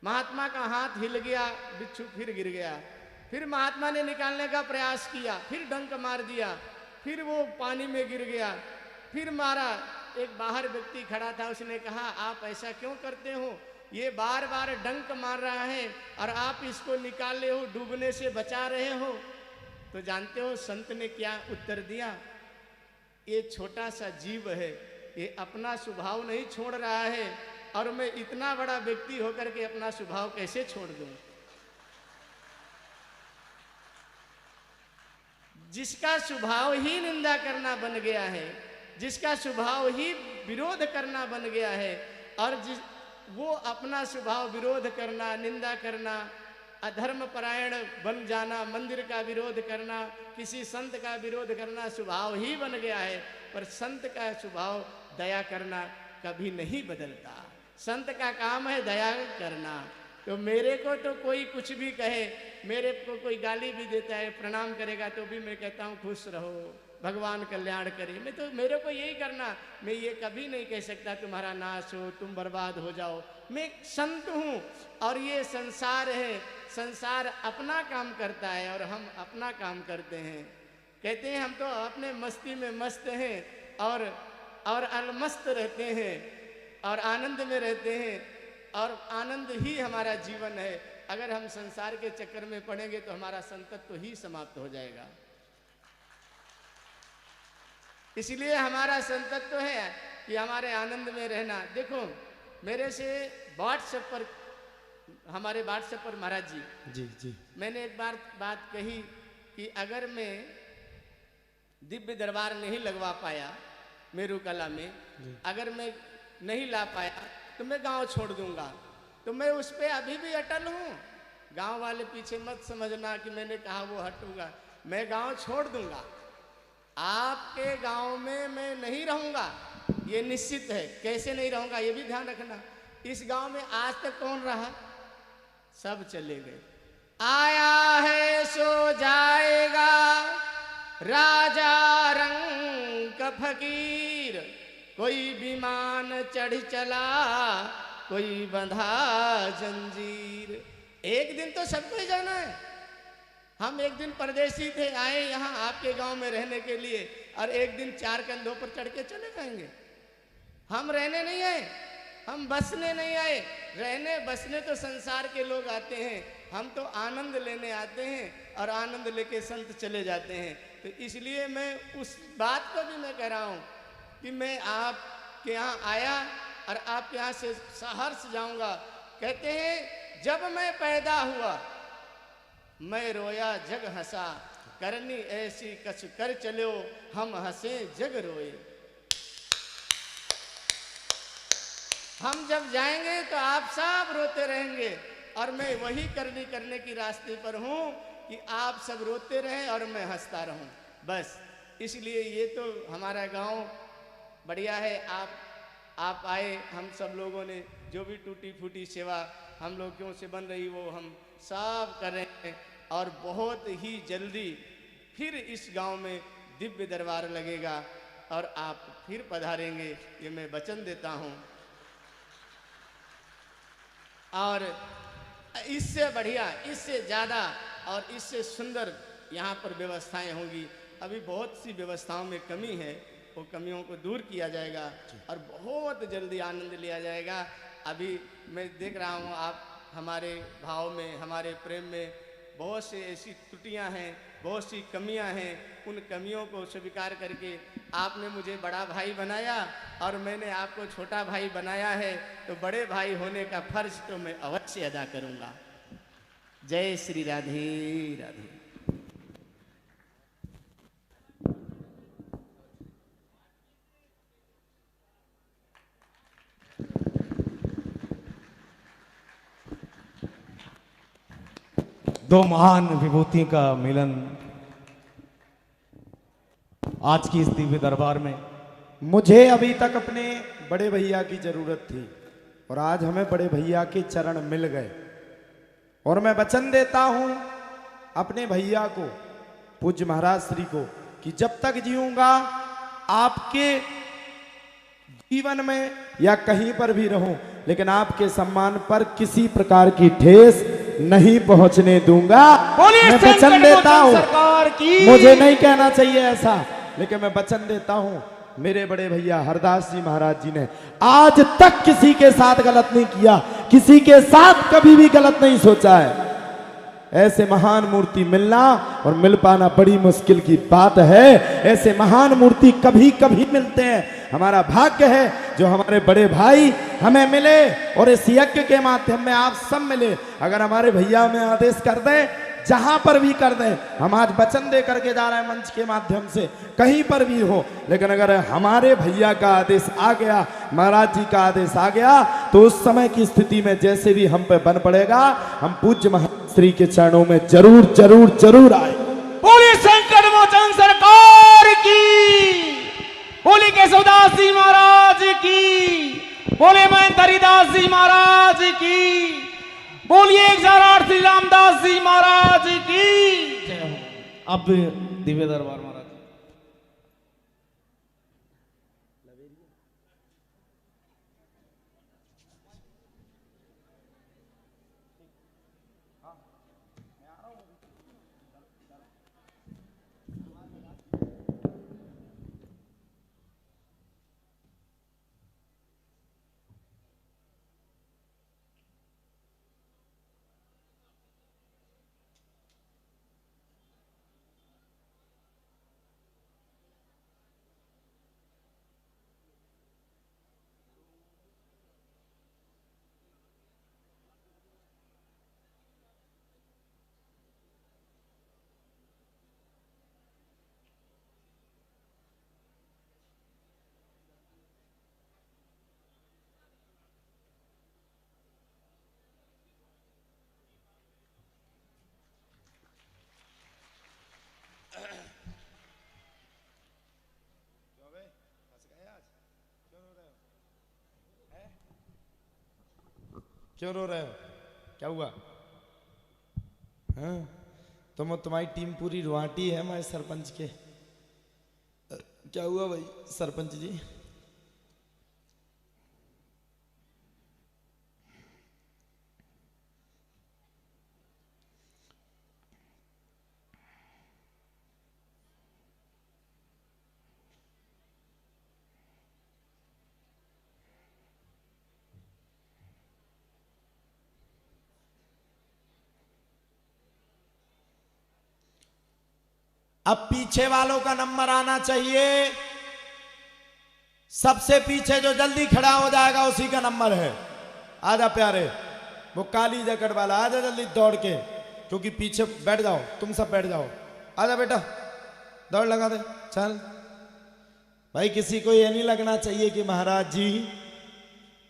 महात्मा का हाथ हिल गया, बिच्छू फिर गिर गया। फिर महात्मा ने निकालने का प्रयास किया, फिर डंक मार दिया, फिर वो पानी में गिर गया, फिर मारा। एक बाहर व्यक्ति खड़ा था, उसने कहा आप ऐसा क्यों करते हो, ये बार बार डंक मार रहा है और आप इसको निकाले हो, डूबने से बचा रहे हो। तो जानते हो संत ने क्या उत्तर दिया, ये छोटा सा जीव है, ये अपना स्वभाव नहीं छोड़ रहा है और मैं इतना बड़ा व्यक्ति होकर के अपना स्वभाव कैसे छोड़ दूं। जिसका स्वभाव ही निंदा करना बन गया है, जिसका स्वभाव ही विरोध करना बन गया है, और वो अपना स्वभाव विरोध करना, निंदा करना, अधर्म परायण बन जाना, मंदिर का विरोध करना, किसी संत का विरोध करना स्वभाव ही बन गया है। पर संत का स्वभाव दया करना कभी नहीं बदलता। संत का काम है दया करना। तो मेरे को तो कोई कुछ भी कहे, मेरे को कोई गाली भी देता है, प्रणाम करेगा तो भी मैं कहता हूँ खुश रहो, भगवान कल्याण करे। मैं तो मेरे को यही करना, मैं ये कभी नहीं कह सकता तुम्हारा नाश हो, तुम बर्बाद हो जाओ। मैं संत हूँ और ये संसार है, संसार अपना काम करता है और हम अपना काम करते हैं। कहते हैं हम तो अपने मस्ती में मस्त हैं और अलमस्त रहते हैं और आनंद में रहते हैं और आनंद ही हमारा जीवन है। अगर हम संसार के चक्कर में पड़ेंगे तो हमारा संतत्व ही समाप्त हो जाएगा। इसलिए हमारा संतत्व है कि हमारे आनंद में रहना। देखो मेरे से व्हाट्सएप पर, हमारे व्हाट्सएप पर महाराज जी जी मैंने एक बार बात कही कि अगर मैं दिव्य दरबार नहीं लगवा पाया मेरू कला में, अगर मैं नहीं ला पाया तो मैं गांव छोड़ दूंगा। तो मैं उस पर अभी भी अटल हूँ। गांव वाले पीछे मत समझना कि मैंने कहा वो हटूंगा, मैं गांव छोड़ दूंगा। आपके गांव में मैं नहीं रहूंगा, ये निश्चित है। कैसे नहीं रहूंगा ये भी ध्यान रखना। इस गांव में आज तक कौन रहा, सब चले गए। आया है सो जाएगा राजा रंग का फकीर, कोई विमान चढ़ चला कोई बंधा जंजीर। एक दिन तो सबको ही जाना है। हम एक दिन परदेसी थे, आए यहाँ आपके गांव में रहने के लिए और एक दिन 4 कंधों पर चढ़ के चले जाएंगे। हम रहने नहीं आए, हम बसने नहीं आए। रहने बसने तो संसार के लोग आते हैं, हम तो आनंद लेने आते हैं और आनंद लेके संत चले जाते हैं। तो इसलिए मैं उस बात को भी मैं कह रहा हूँ कि मैं आपके यहाँ आया और आपके यहाँ से सहर्ष जाऊंगा। कहते हैं जब मैं पैदा हुआ मैं रोया जग हंसा, करनी ऐसी कछ कर चलो हम हंसे जग रोए। हम जब जाएंगे तो आप सब रोते रहेंगे, और मैं वही करने की रास्ते पर हूँ कि आप सब रोते रहें और मैं हंसता रहूं। बस इसलिए ये तो हमारा गांव बढ़िया है। आप आए, हम सब लोगों ने जो भी टूटी फूटी सेवा हम लोगों से बन रही वो हम सब कर रहे हैं, और बहुत ही जल्दी फिर इस गांव में दिव्य दरबार लगेगा और आप फिर पधारेंगे, ये मैं वचन देता हूं। और इससे बढ़िया, इससे ज़्यादा और इससे सुंदर यहाँ पर व्यवस्थाएं होंगी। अभी बहुत सी व्यवस्थाओं में कमी है, वो कमियों को दूर किया जाएगा और बहुत जल्दी आनंद लिया जाएगा। अभी मैं देख रहा हूँ आप हमारे भाव में, हमारे प्रेम में बहुत से ऐसी त्रुटियां हैं, बहुत सी कमियां हैं। उन कमियों को स्वीकार करके आपने मुझे बड़ा भाई बनाया और मैंने आपको छोटा भाई बनाया है, तो बड़े भाई होने का फर्ज तो मैं अवश्य अदा करूंगा। जय श्री राधे राधे। दो महान विभूतियों का मिलन आज की इस दिव्य दरबार में। मुझे अभी तक अपने बड़े भैया की जरूरत थी और आज हमें बड़े भैया के चरण मिल गए, और मैं वचन देता हूं अपने भैया को, पूज्य महाराज श्री को, कि जब तक जीऊंगा आपके जीवन में या कहीं पर भी रहूं, लेकिन आपके सम्मान पर किसी प्रकार की ठेस नहीं पहुंचने दूंगा। मैं वचन देता हूं, सरकार की। मुझे नहीं कहना चाहिए ऐसा, लेकिन मैं वचन देता हूं मेरे बड़े भैया हरदास जी महाराज जी ने आज तक किसी के साथ गलत नहीं किया, किसी के साथ कभी भी गलत नहीं सोचा है। ऐसे महान मूर्ति मिलना और मिल पाना बड़ी मुश्किल की बात है। ऐसे महान मूर्ति कभी कभी मिलते हैं, हमारा भाग्य है जो हमारे बड़े भाई हमें मिले और इस यज्ञ के माध्यम में आप सब मिले। अगर हमारे भैया हमें आदेश कर दें, जहां पर भी कर दें, हम आज वचन दे करके जा रहे हैं मंच के माध्यम से, कहीं पर भी हो, लेकिन अगर हमारे भैया का आदेश आ गया, महाराज जी का आदेश आ गया, तो उस समय की स्थिति में जैसे भी हम पे बन पड़ेगा, हम पूज्य महाराज श्री के चरणों में जरूर जरूर जरूर आए। बोलिए संकट मोचन सरकार की, बोली केशवदास जी महाराज की, बोले महेंद्र हरिदास जी महाराज की, बोलिए श्री रामदास जी महाराज की जय हो। अब दिव्य दरबार महाराज। क्यों रो रहे हो? क्या हुआ? हाँ? तुम्हारी टीम पूरी रुआटी है हमारे सरपंच के। क्या हुआ भाई सरपंच जी? अब पीछे वालों का नंबर आना चाहिए। सबसे पीछे जो जल्दी खड़ा हो जाएगा उसी का नंबर है। आजा प्यारे, वो काली जैकेट वाला, आजा जल्दी दौड़ के, क्योंकि पीछे बैठ जाओ, तुम सब बैठ जाओ। आजा बेटा, दौड़ लगा दे, चल भाई। किसी को ये नहीं लगना चाहिए कि महाराज जी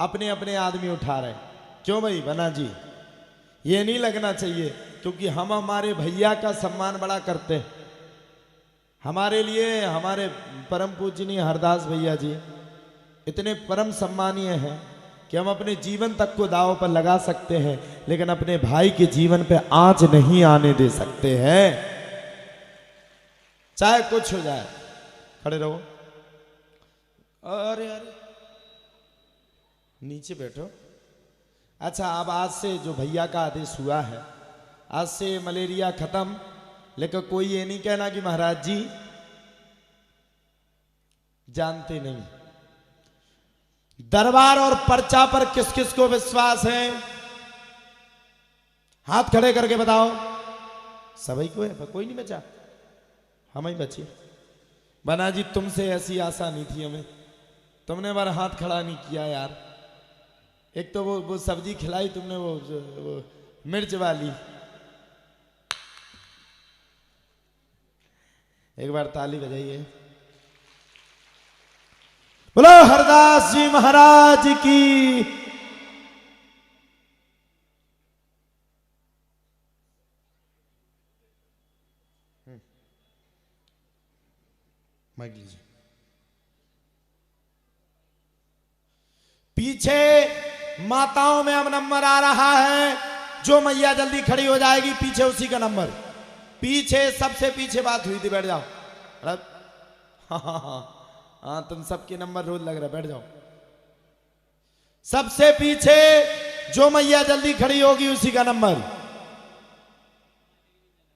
अपने अपने आदमी उठा रहे। क्यों भाई बना जी, ये नहीं लगना चाहिए, क्योंकि हम हमारे भैया का सम्मान बड़ा करते हैं। हमारे लिए हमारे परम पूजनीय हरदास भैया जी इतने परम सम्मानीय हैं कि हम अपने जीवन तक को दांव पर लगा सकते हैं, लेकिन अपने भाई के जीवन पे आंच नहीं आने दे सकते हैं, चाहे कुछ हो जाए। खड़े रहो। अरे अरे नीचे बैठो। अच्छा, अब आज से जो भैया का आदेश हुआ है, आज से मलेरिया खत्म। लेकिन कोई ये नहीं कहना कि महाराज जी जानते नहीं। दरबार और पर्चा पर किस किस को विश्वास है? हाथ खड़े करके बताओ। सभी को है, कोई नहीं बचा, हम ही बचे। बना जी तुमसे ऐसी आशा नहीं थी हमें, तुमने बार हाथ खड़ा नहीं किया यार। एक तो वो सब्जी खिलाई तुमने, वो मिर्च वाली। एक बार ताली बजाइए। बोलो हरदास जी महाराज की। माइक लीजिए। पीछे माताओं में अब नंबर आ रहा है, जो मैया जल्दी खड़ी हो जाएगी पीछे उसी का नंबर। पीछे सबसे पीछे बात हुई थी, बैठ जाओ। हाँ तुम सबके नंबर रोज लग रहा, बैठ जाओ। सबसे पीछे जो मैया जल्दी खड़ी होगी उसी का नंबर।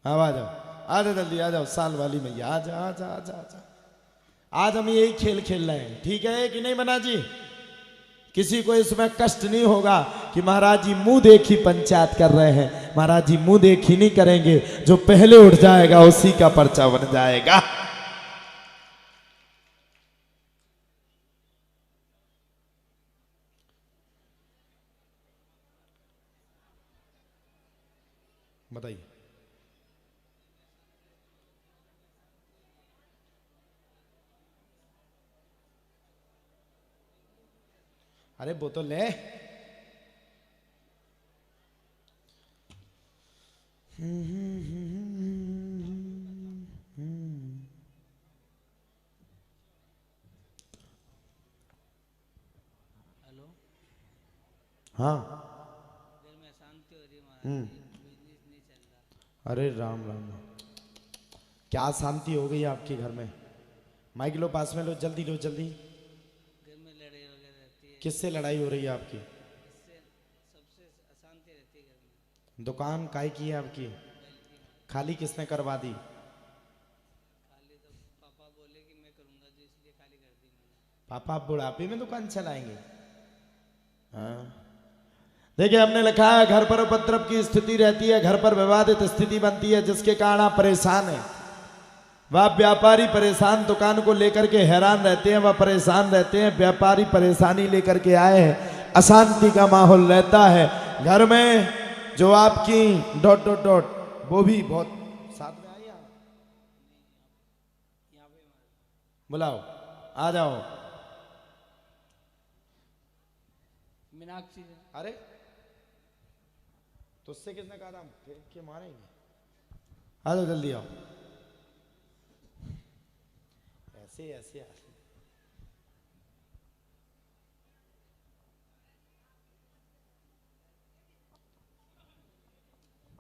हाँ आ जाओ, आ जाओ जल्दी, आ जाओ। साल वाली मैया आजा आजा आजा आजा। आज हम यही खेल खेल रहे हैं, ठीक है कि नहीं बना जी? किसी को इसमें कष्ट नहीं होगा कि महाराज जी मुंह देखी पंचायत कर रहे हैं। महाराज जी मुंह देखी नहीं करेंगे, जो पहले उठ जाएगा उसी का पर्चा बन जाएगा। बताइए। अरे वो तो ले। हेलो, हाँ घर में शांति हो रही महाराज जी, बिजनेस नहीं चल रहा। अरे राम राम, क्या शांति हो गई आपके घर में? माइक लो, पास में लो, जल्दी लो जल्दी। घर में लड़ाई वगैरह रहती है, किससे लड़ाई हो रही है आपकी? इससे सबसे अशांति रहती है घर में। दुकान काय की है आपकी? खाली किसने करवा दी? खाली तो पापा बोले कि मैं करूँगा, जो इसलिए खाली कर दी मैंने। पापा आप बुढ़ापे में दुकान चलाएंगे? हाँ देखिए, हमने लिखा है घर पर उपद्रव की स्थिति रहती है, घर पर विवादित स्थिति बनती है, जिसके कारण आप परेशान हैं। वह व्यापारी परेशान दुकान को लेकर के हैरान रहते हैं, वह परेशान रहते हैं। व्यापारी परेशानी लेकर के आए हैं, अशांति का माहौल रहता है घर में। जो आपकी ... वो भी बहुत साथ में आई। बुलाओ, आ जाओ। मीनाक्षी। अरे तुझसे किसने कहा था फिर के मारेंगे? आ जाओ जल्दी आओ। ऐसे ऐसे ऐसे।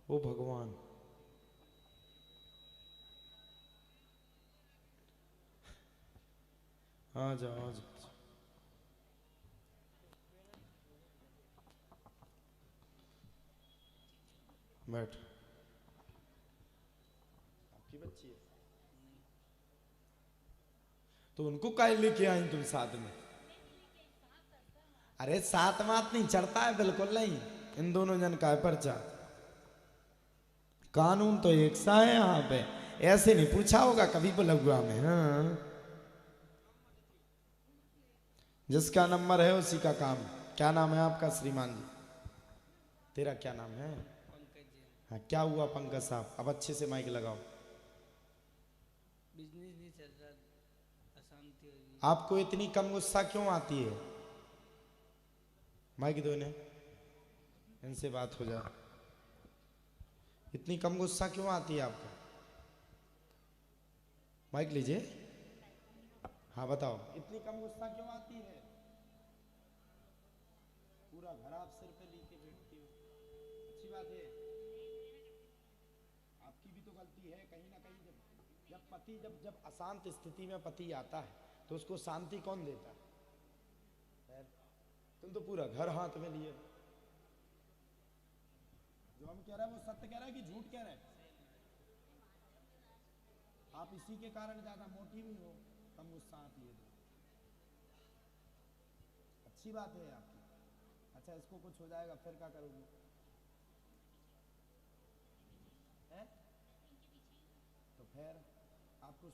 ओ भगवान, आ जाओ आ जाओ। बैठ। आपकी बच्ची है तो उनको काहे लेके आई तुम साथ में? अरे साथ मात नहीं चढ़ता है, बिल्कुल नहीं। इन दोनों जन का है पर्चा। कानून तो एक सा है यहाँ पे। ऐसे नहीं पूछा होगा कभी बुलगुआ में। हाँ जिसका नंबर है उसी का काम। क्या नाम है आपका श्रीमान जी? तेरा क्या नाम है? हाँ क्या हुआ पंकज साहब? अब अच्छे से माइक लगाओ। बिजनेस नहीं चल रहा, अशांति हो रही है। आपको इतनी कम गुस्सा क्यों आती है? माइक दो इन्हें, इनसे बात हो जाए। इतनी कम गुस्सा क्यों आती है आपको? माइक लीजिए। हाँ बताओ, इतनी कम गुस्सा क्यों आती है? पूरा घर आप सिर पे लेके बैठती हो, अच्छी बात है। आपकी भी तो गलती है कहीं ना कहीं। जब पति जब अशांत स्थिति में पति आता है तो उसको शांति कौन देता है? तुम तो पूरा घर हाथ में लिए। जो हम कह रहे हैं वो सत्य कह रहा है कि झूठ कह रहे हैं? आप इसी के कारण ज्यादा मोटी भी हो, कम गुस्सा आती है। अच्छी बात है आपकी। अच्छा इसको कुछ हो जाएगा फिर क्या करोगे? है? तो फिर आपको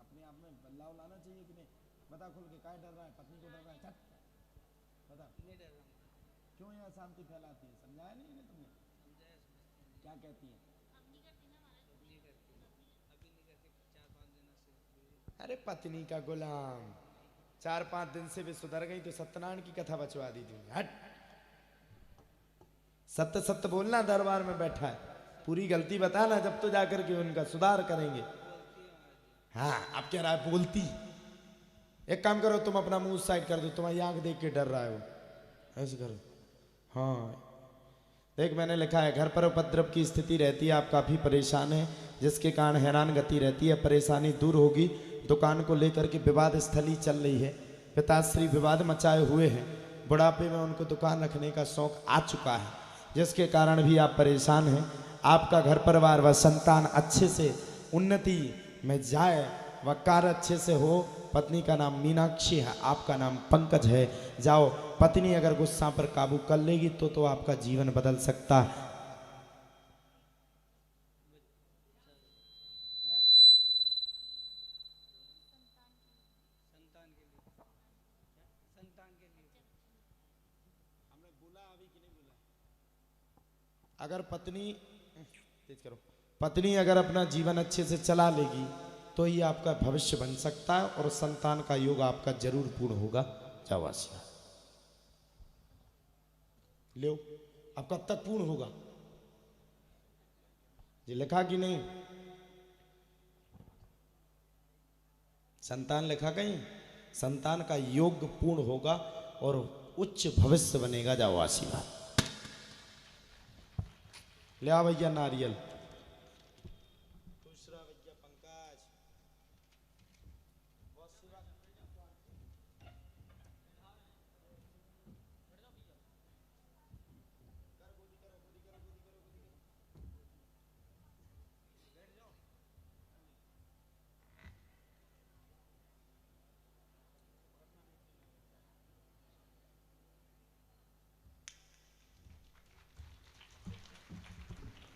अपने आप में बदलाव लाना चाहिए कि नहीं? बता खुल के, काहे डर रहा है? पत्नी को डर रहा है? चट बता। नहीं डर रहा हूँ। क्यों ये अशांति फैलाती है? समझाया नहीं इन्हें तुमने? समझाया, समझते क्या कहती है? नहीं करती, अभी नहीं करती 4-5 दिनों से। अरे पत्नी का गुलाम, 4-5 दिन से भी सुधर गई तो सत्यनारायण की कथा बचवा दी तुमने। हट, सत्य सत्य बोलना। दरबार में बैठा है, पूरी गलती बताना, जब तो जाकर के उनका सुधार करेंगे। हाँ अब कह रहा है बोलती। एक काम करो, तुम अपना मुंह साइड कर दो, तुम्हारी आंख देख के डर रहा है वो, ऐसे करो। हाँ देख, मैंने लिखा है घर पर उपद्रव की स्थिति रहती है, आप काफी परेशान हैं, जिसके कारण हैरान गति रहती है। परेशानी दूर होगी। दुकान को लेकर के विवाद स्थली चल रही है, पिताश्री विवाद मचाए हुए हैं। बुढ़ापे में उनको दुकान रखने का शौक आ चुका है, जिसके कारण भी आप परेशान हैं। आपका घर परिवार व संतान अच्छे से उन्नति में जाए, व कार्य अच्छे से हो। पत्नी का नाम मीनाक्षी है, आपका नाम पंकज है। जाओ, पत्नी अगर गुस्सा पर काबू कर लेगी तो आपका जीवन बदल सकता है। संतान के लिए हमने बोला अभी कि नहीं बोला? अगर पत्नी, तेज करो, पत्नी अगर अपना जीवन अच्छे से चला लेगी तो ही आपका भविष्य बन सकता है और संतान का योग आपका जरूर पूर्ण होगा। जाओ आशिया लो, अब कब तक पूर्ण होगा? ये लिखा कि नहीं? संतान लिखा कहीं? संतान का योग पूर्ण होगा और उच्च भविष्य बनेगा। जाओ आशीर्वाद ले आ भैया, नारियल। दूसरा भैया पंकज,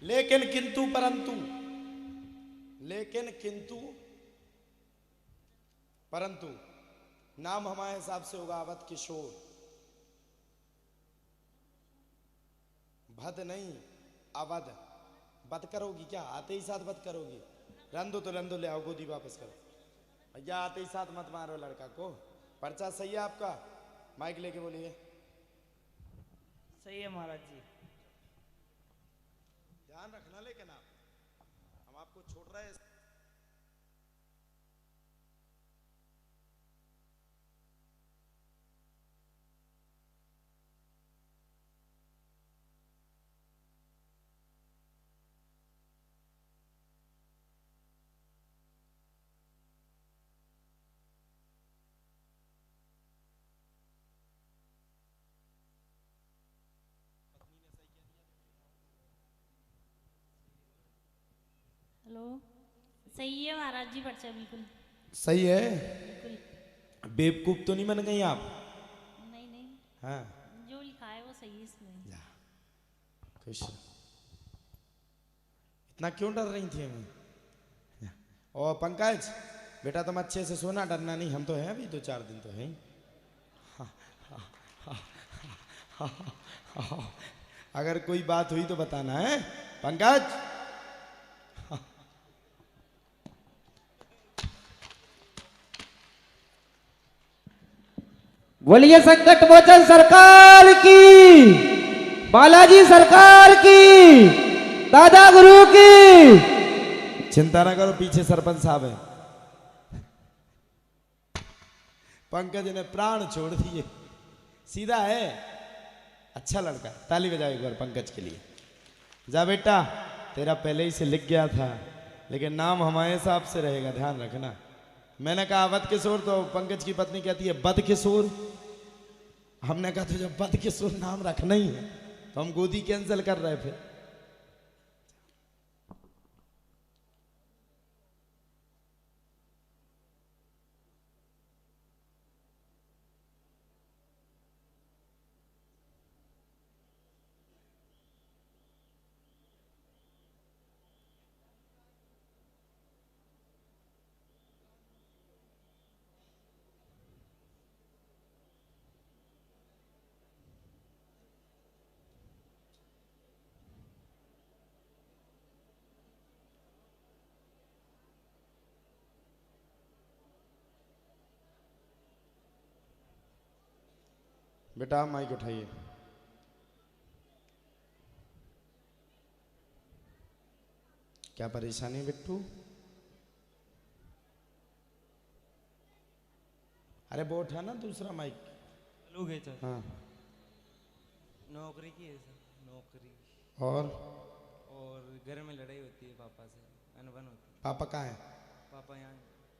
लेकिन किंतु परंतु, लेकिन किंतु परंतु नाम हमारे हिसाब से होगा अवध किशोर। भद नहीं, अवध। बद करोगी क्या? आते ही साथ बद करोगी? रंदो तो रंदो, ले आओ गोदी वापस करो भैया। आते ही साथ मत मारो लड़का को। पर्चा सही है आपका? माइक लेके बोलिए। सही है महाराज जी। ध्यान रखना, लेकिन हम आपको छोड़ रहे हैं। हेलो, सही है महाराज जी पर्चा बिल्कुल। सही है? बिल्कुल बेवकूफ तो नहीं बन गई आप? नहीं नहीं, हाँ जो लिखा है वो सही है इसमें। जा खुश। इतना क्यों डर रही थी हमें? और पंकज बेटा, तुम अच्छे से सोना, डरना नहीं। हम तो हैं अभी 2-4 दिन तो हैं। अगर कोई बात हुई तो बताना है पंकज। बोलिए संकट मोचन सरकार की, बालाजी सरकार की, दादा गुरु की। चिंता ना करो, पीछे सरपंच साहब है। पंकज ने प्राण छोड़ दिए, सीधा है, अच्छा लड़का। ताली बजाओ एक बार पंकज के लिए। जा बेटा, तेरा पहले ही से लिख गया था, लेकिन नाम हमारे हिसाब से रहेगा, ध्यान रखना। मैंने कहा बद किशोर, तो पंकज की पत्नी कहती है बद किशोर। हमने कहा तो जब बद किशोर नाम रखना ही है तो हम गोदी कैंसिल कर रहे फिर। बेटा माइक उठाइए। क्या परेशानी है बिट्टू? अरे वो उठा ना दूसरा माइक। लोग है सर। हाँ। नौकरी की है सर, नौकरी। और घर में लड़ाई होती है पापा से, अनबन होती है। पापा कहाँ है? पापा यहाँ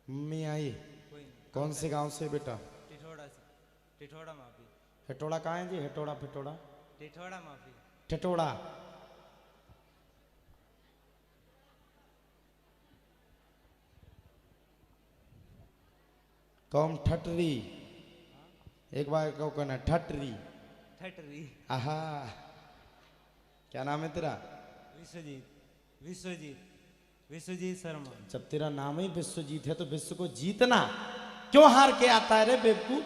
मम्मी आई? कोई नहीं। कौन से गांव से बेटा? टिठोड़ा से। टिठोड़ा माफी। हेटोड़ा कहाँ है जी? हेटोड़ा फिटोड़ा? टिठोड़ा माफी। ठिठोड़ा। कौन ठटरी? एक बार कहो कहना ठटरी। ठटरी। आहा, क्या नाम है तेरा? विश्वजीत। विश्वजीत। विश्वजीत शर्मा। जब तेरा नाम ही विश्वजीत है तो विश्व को जीतना क्यों हार के आता है रे बेवकूफ?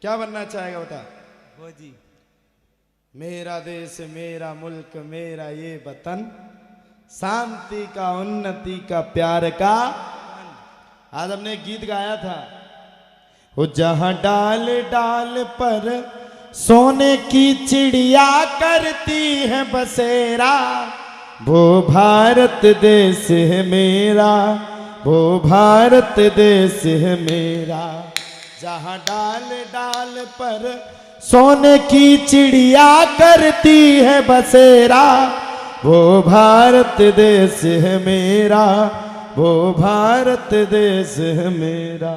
क्या बनना चाहेगा बता? फौजी। मेरा देश, मेरा मुल्क, मेरा ये वतन, शांति का, उन्नति का, प्यार का। आज हमने एक गीत गाया था, वो जहां डाल डाल पर सोने की चिड़िया करती है बसेरा, वो भारत देश है मेरा, वो भारत देश है मेरा। जहां डाल डाल पर सोने की चिड़िया करती है बसेरा, वो भारत देश है मेरा, वो भारत देश है मेरा।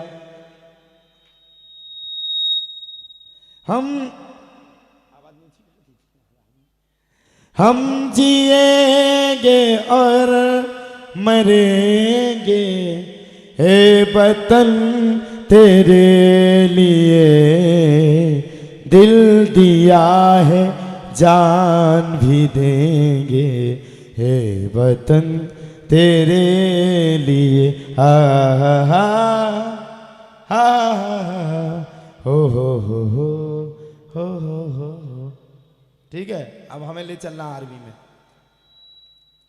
हम जिएंगे और मरेंगे, हे वतन तेरे लिए दिल दिया है, जान भी देंगे, हे वतन तेरे लिए। हा हा हा हा हो हो। ठीक है, अब हमें ले चलना आर्मी में।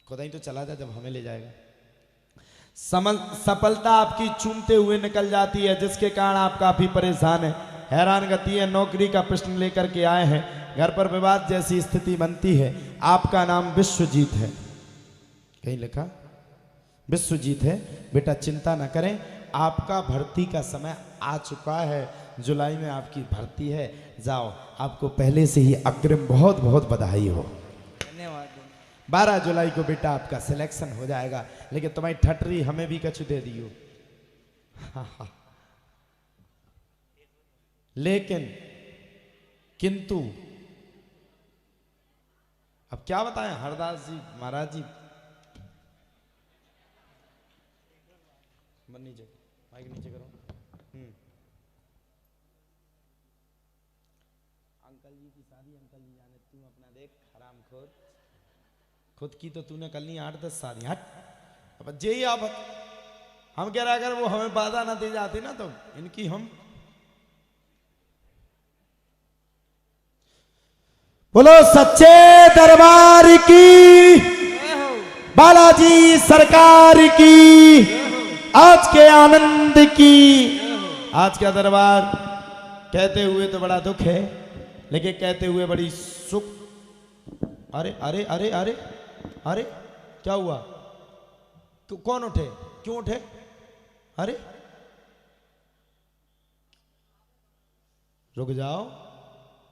खुदा ही तो चला जा जब हमें ले जाएगा। सफलता आपकी चूमते हुए निकल जाती है, जिसके कारण आप काफी परेशान हैं, हैरान गति है। नौकरी का प्रश्न लेकर के आए हैं, घर पर विवाद जैसी स्थिति बनती है। आपका नाम विश्वजीत है, कहीं लिखा विश्वजीत है। बेटा चिंता न करें, आपका भर्ती का समय आ चुका है, जुलाई में आपकी भर्ती है। जाओ, आपको पहले से ही अग्रिम बहुत बहुत बधाई हो। धन्यवाद। 12 जुलाई को बेटा आपका सिलेक्शन हो जाएगा, लेकिन तुम्हारी ठटरी हमें भी कछु दे दियो। लेकिन किंतु अब क्या बताएं हरदास जी महाराज जी। नीचे माइक नीचे करो। अंकल जी की शादी अंकल जी जाने, तू अपना देख हराम खोर। खुद की तो तूने कर ली 8-10 शादी। हट, अब जे ही आप हम कह रहा, अगर वो हमें बाधा ना दी जाती ना तो इनकी हम। बोलो सच्चे दरबार की, बालाजी सरकार की, आज के आनंद की। आज का दरबार कहते हुए तो बड़ा दुख है, लेकिन कहते हुए बड़ी सुख। अरे अरे अरे अरे अरे क्या हुआ? तो कौन उठे? क्यों उठे? अरे रुक जाओ,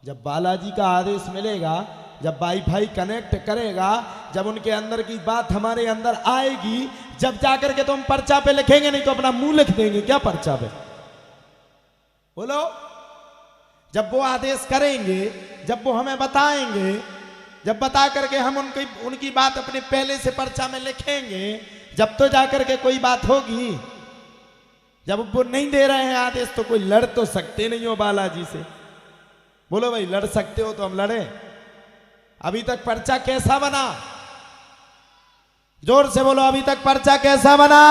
जब बालाजी का आदेश मिलेगा, जब वाईफाई कनेक्ट करेगा, जब उनके अंदर की बात हमारे अंदर आएगी, जब जाकर के तो हम पर्चा पे लिखेंगे, नहीं तो अपना मुंह लिख देंगे क्या पर्चा पे? बोलो। जब वो आदेश करेंगे, जब वो हमें बताएंगे, जब बता करके हम उनकी बात अपने पहले से पर्चा में लिखेंगे, जब तो जाकर के कोई बात होगी। जब वो नहीं दे रहे हैं आदेश तो कोई लड़ तो सकते नहीं हो बालाजी से। बोलो भाई, लड़ सकते हो तो हम लड़े। अभी तक पर्चा कैसा बना? जोर से बोलो, अभी तक पर्चा कैसा बना?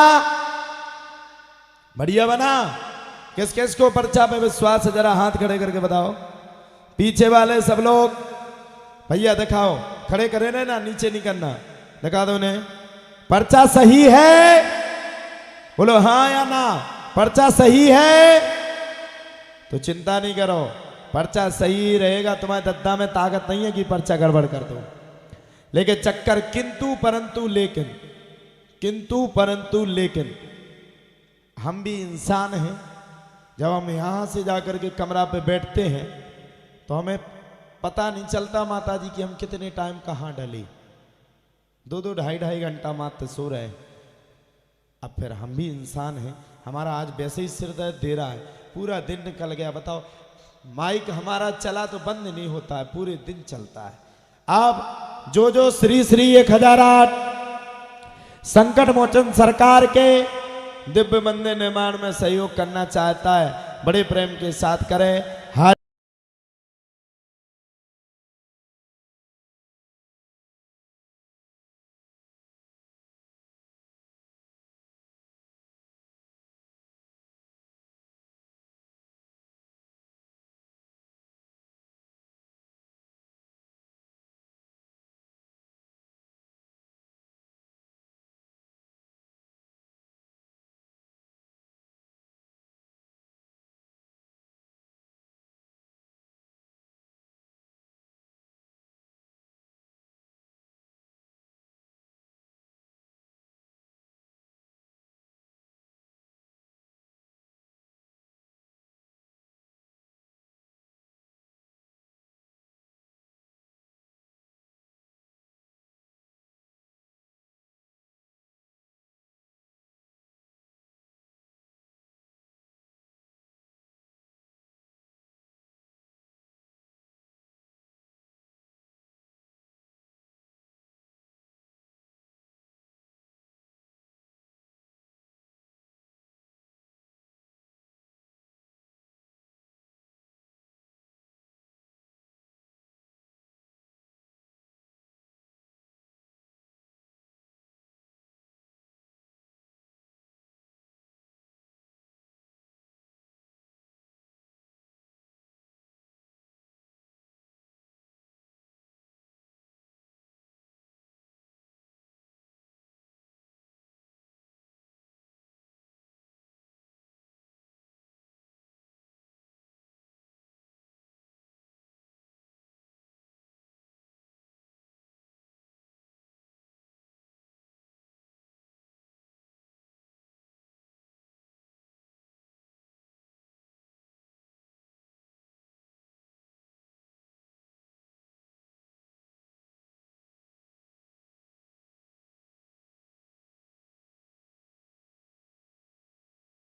बढ़िया बना? किस किस को पर्चा पे विश्वास है, जरा हाथ खड़े करके बताओ। पीछे वाले सब लोग भैया दिखाओ, खड़े करे ना, नीचे नहीं करना, दिखा दो उन्हें। पर्चा सही है? बोलो हाँ या ना। पर्चा सही है तो चिंता नहीं करो, पर्चा सही रहेगा। तुम्हारे दद्दा में ताकत नहीं है कि पर्चा गड़बड़ कर दो। लेकिन चक्कर किंतु परंतु लेकिन, किंतु परंतु लेकिन, हम भी इंसान हैं। जब हम यहां से जाकर के कमरा पे बैठते हैं तो हमें पता नहीं चलता माता जी कि हम कितने टाइम कहाँ डले। 2-2 ढाई घंटा मात्र सो रहे हैं। अब फिर हम भी इंसान हैं, हमारा आज वैसे ही सिर दर्द दे रहा है, पूरा दिन निकल गया। बताओ, माइक हमारा चला तो बंद नहीं होता है, पूरे दिन चलता है। अब जो श्री श्री 1008 संकट मोचन सरकार के दिव्य मंदिर निर्माण में सहयोग करना चाहता है, बड़े प्रेम के साथ करे।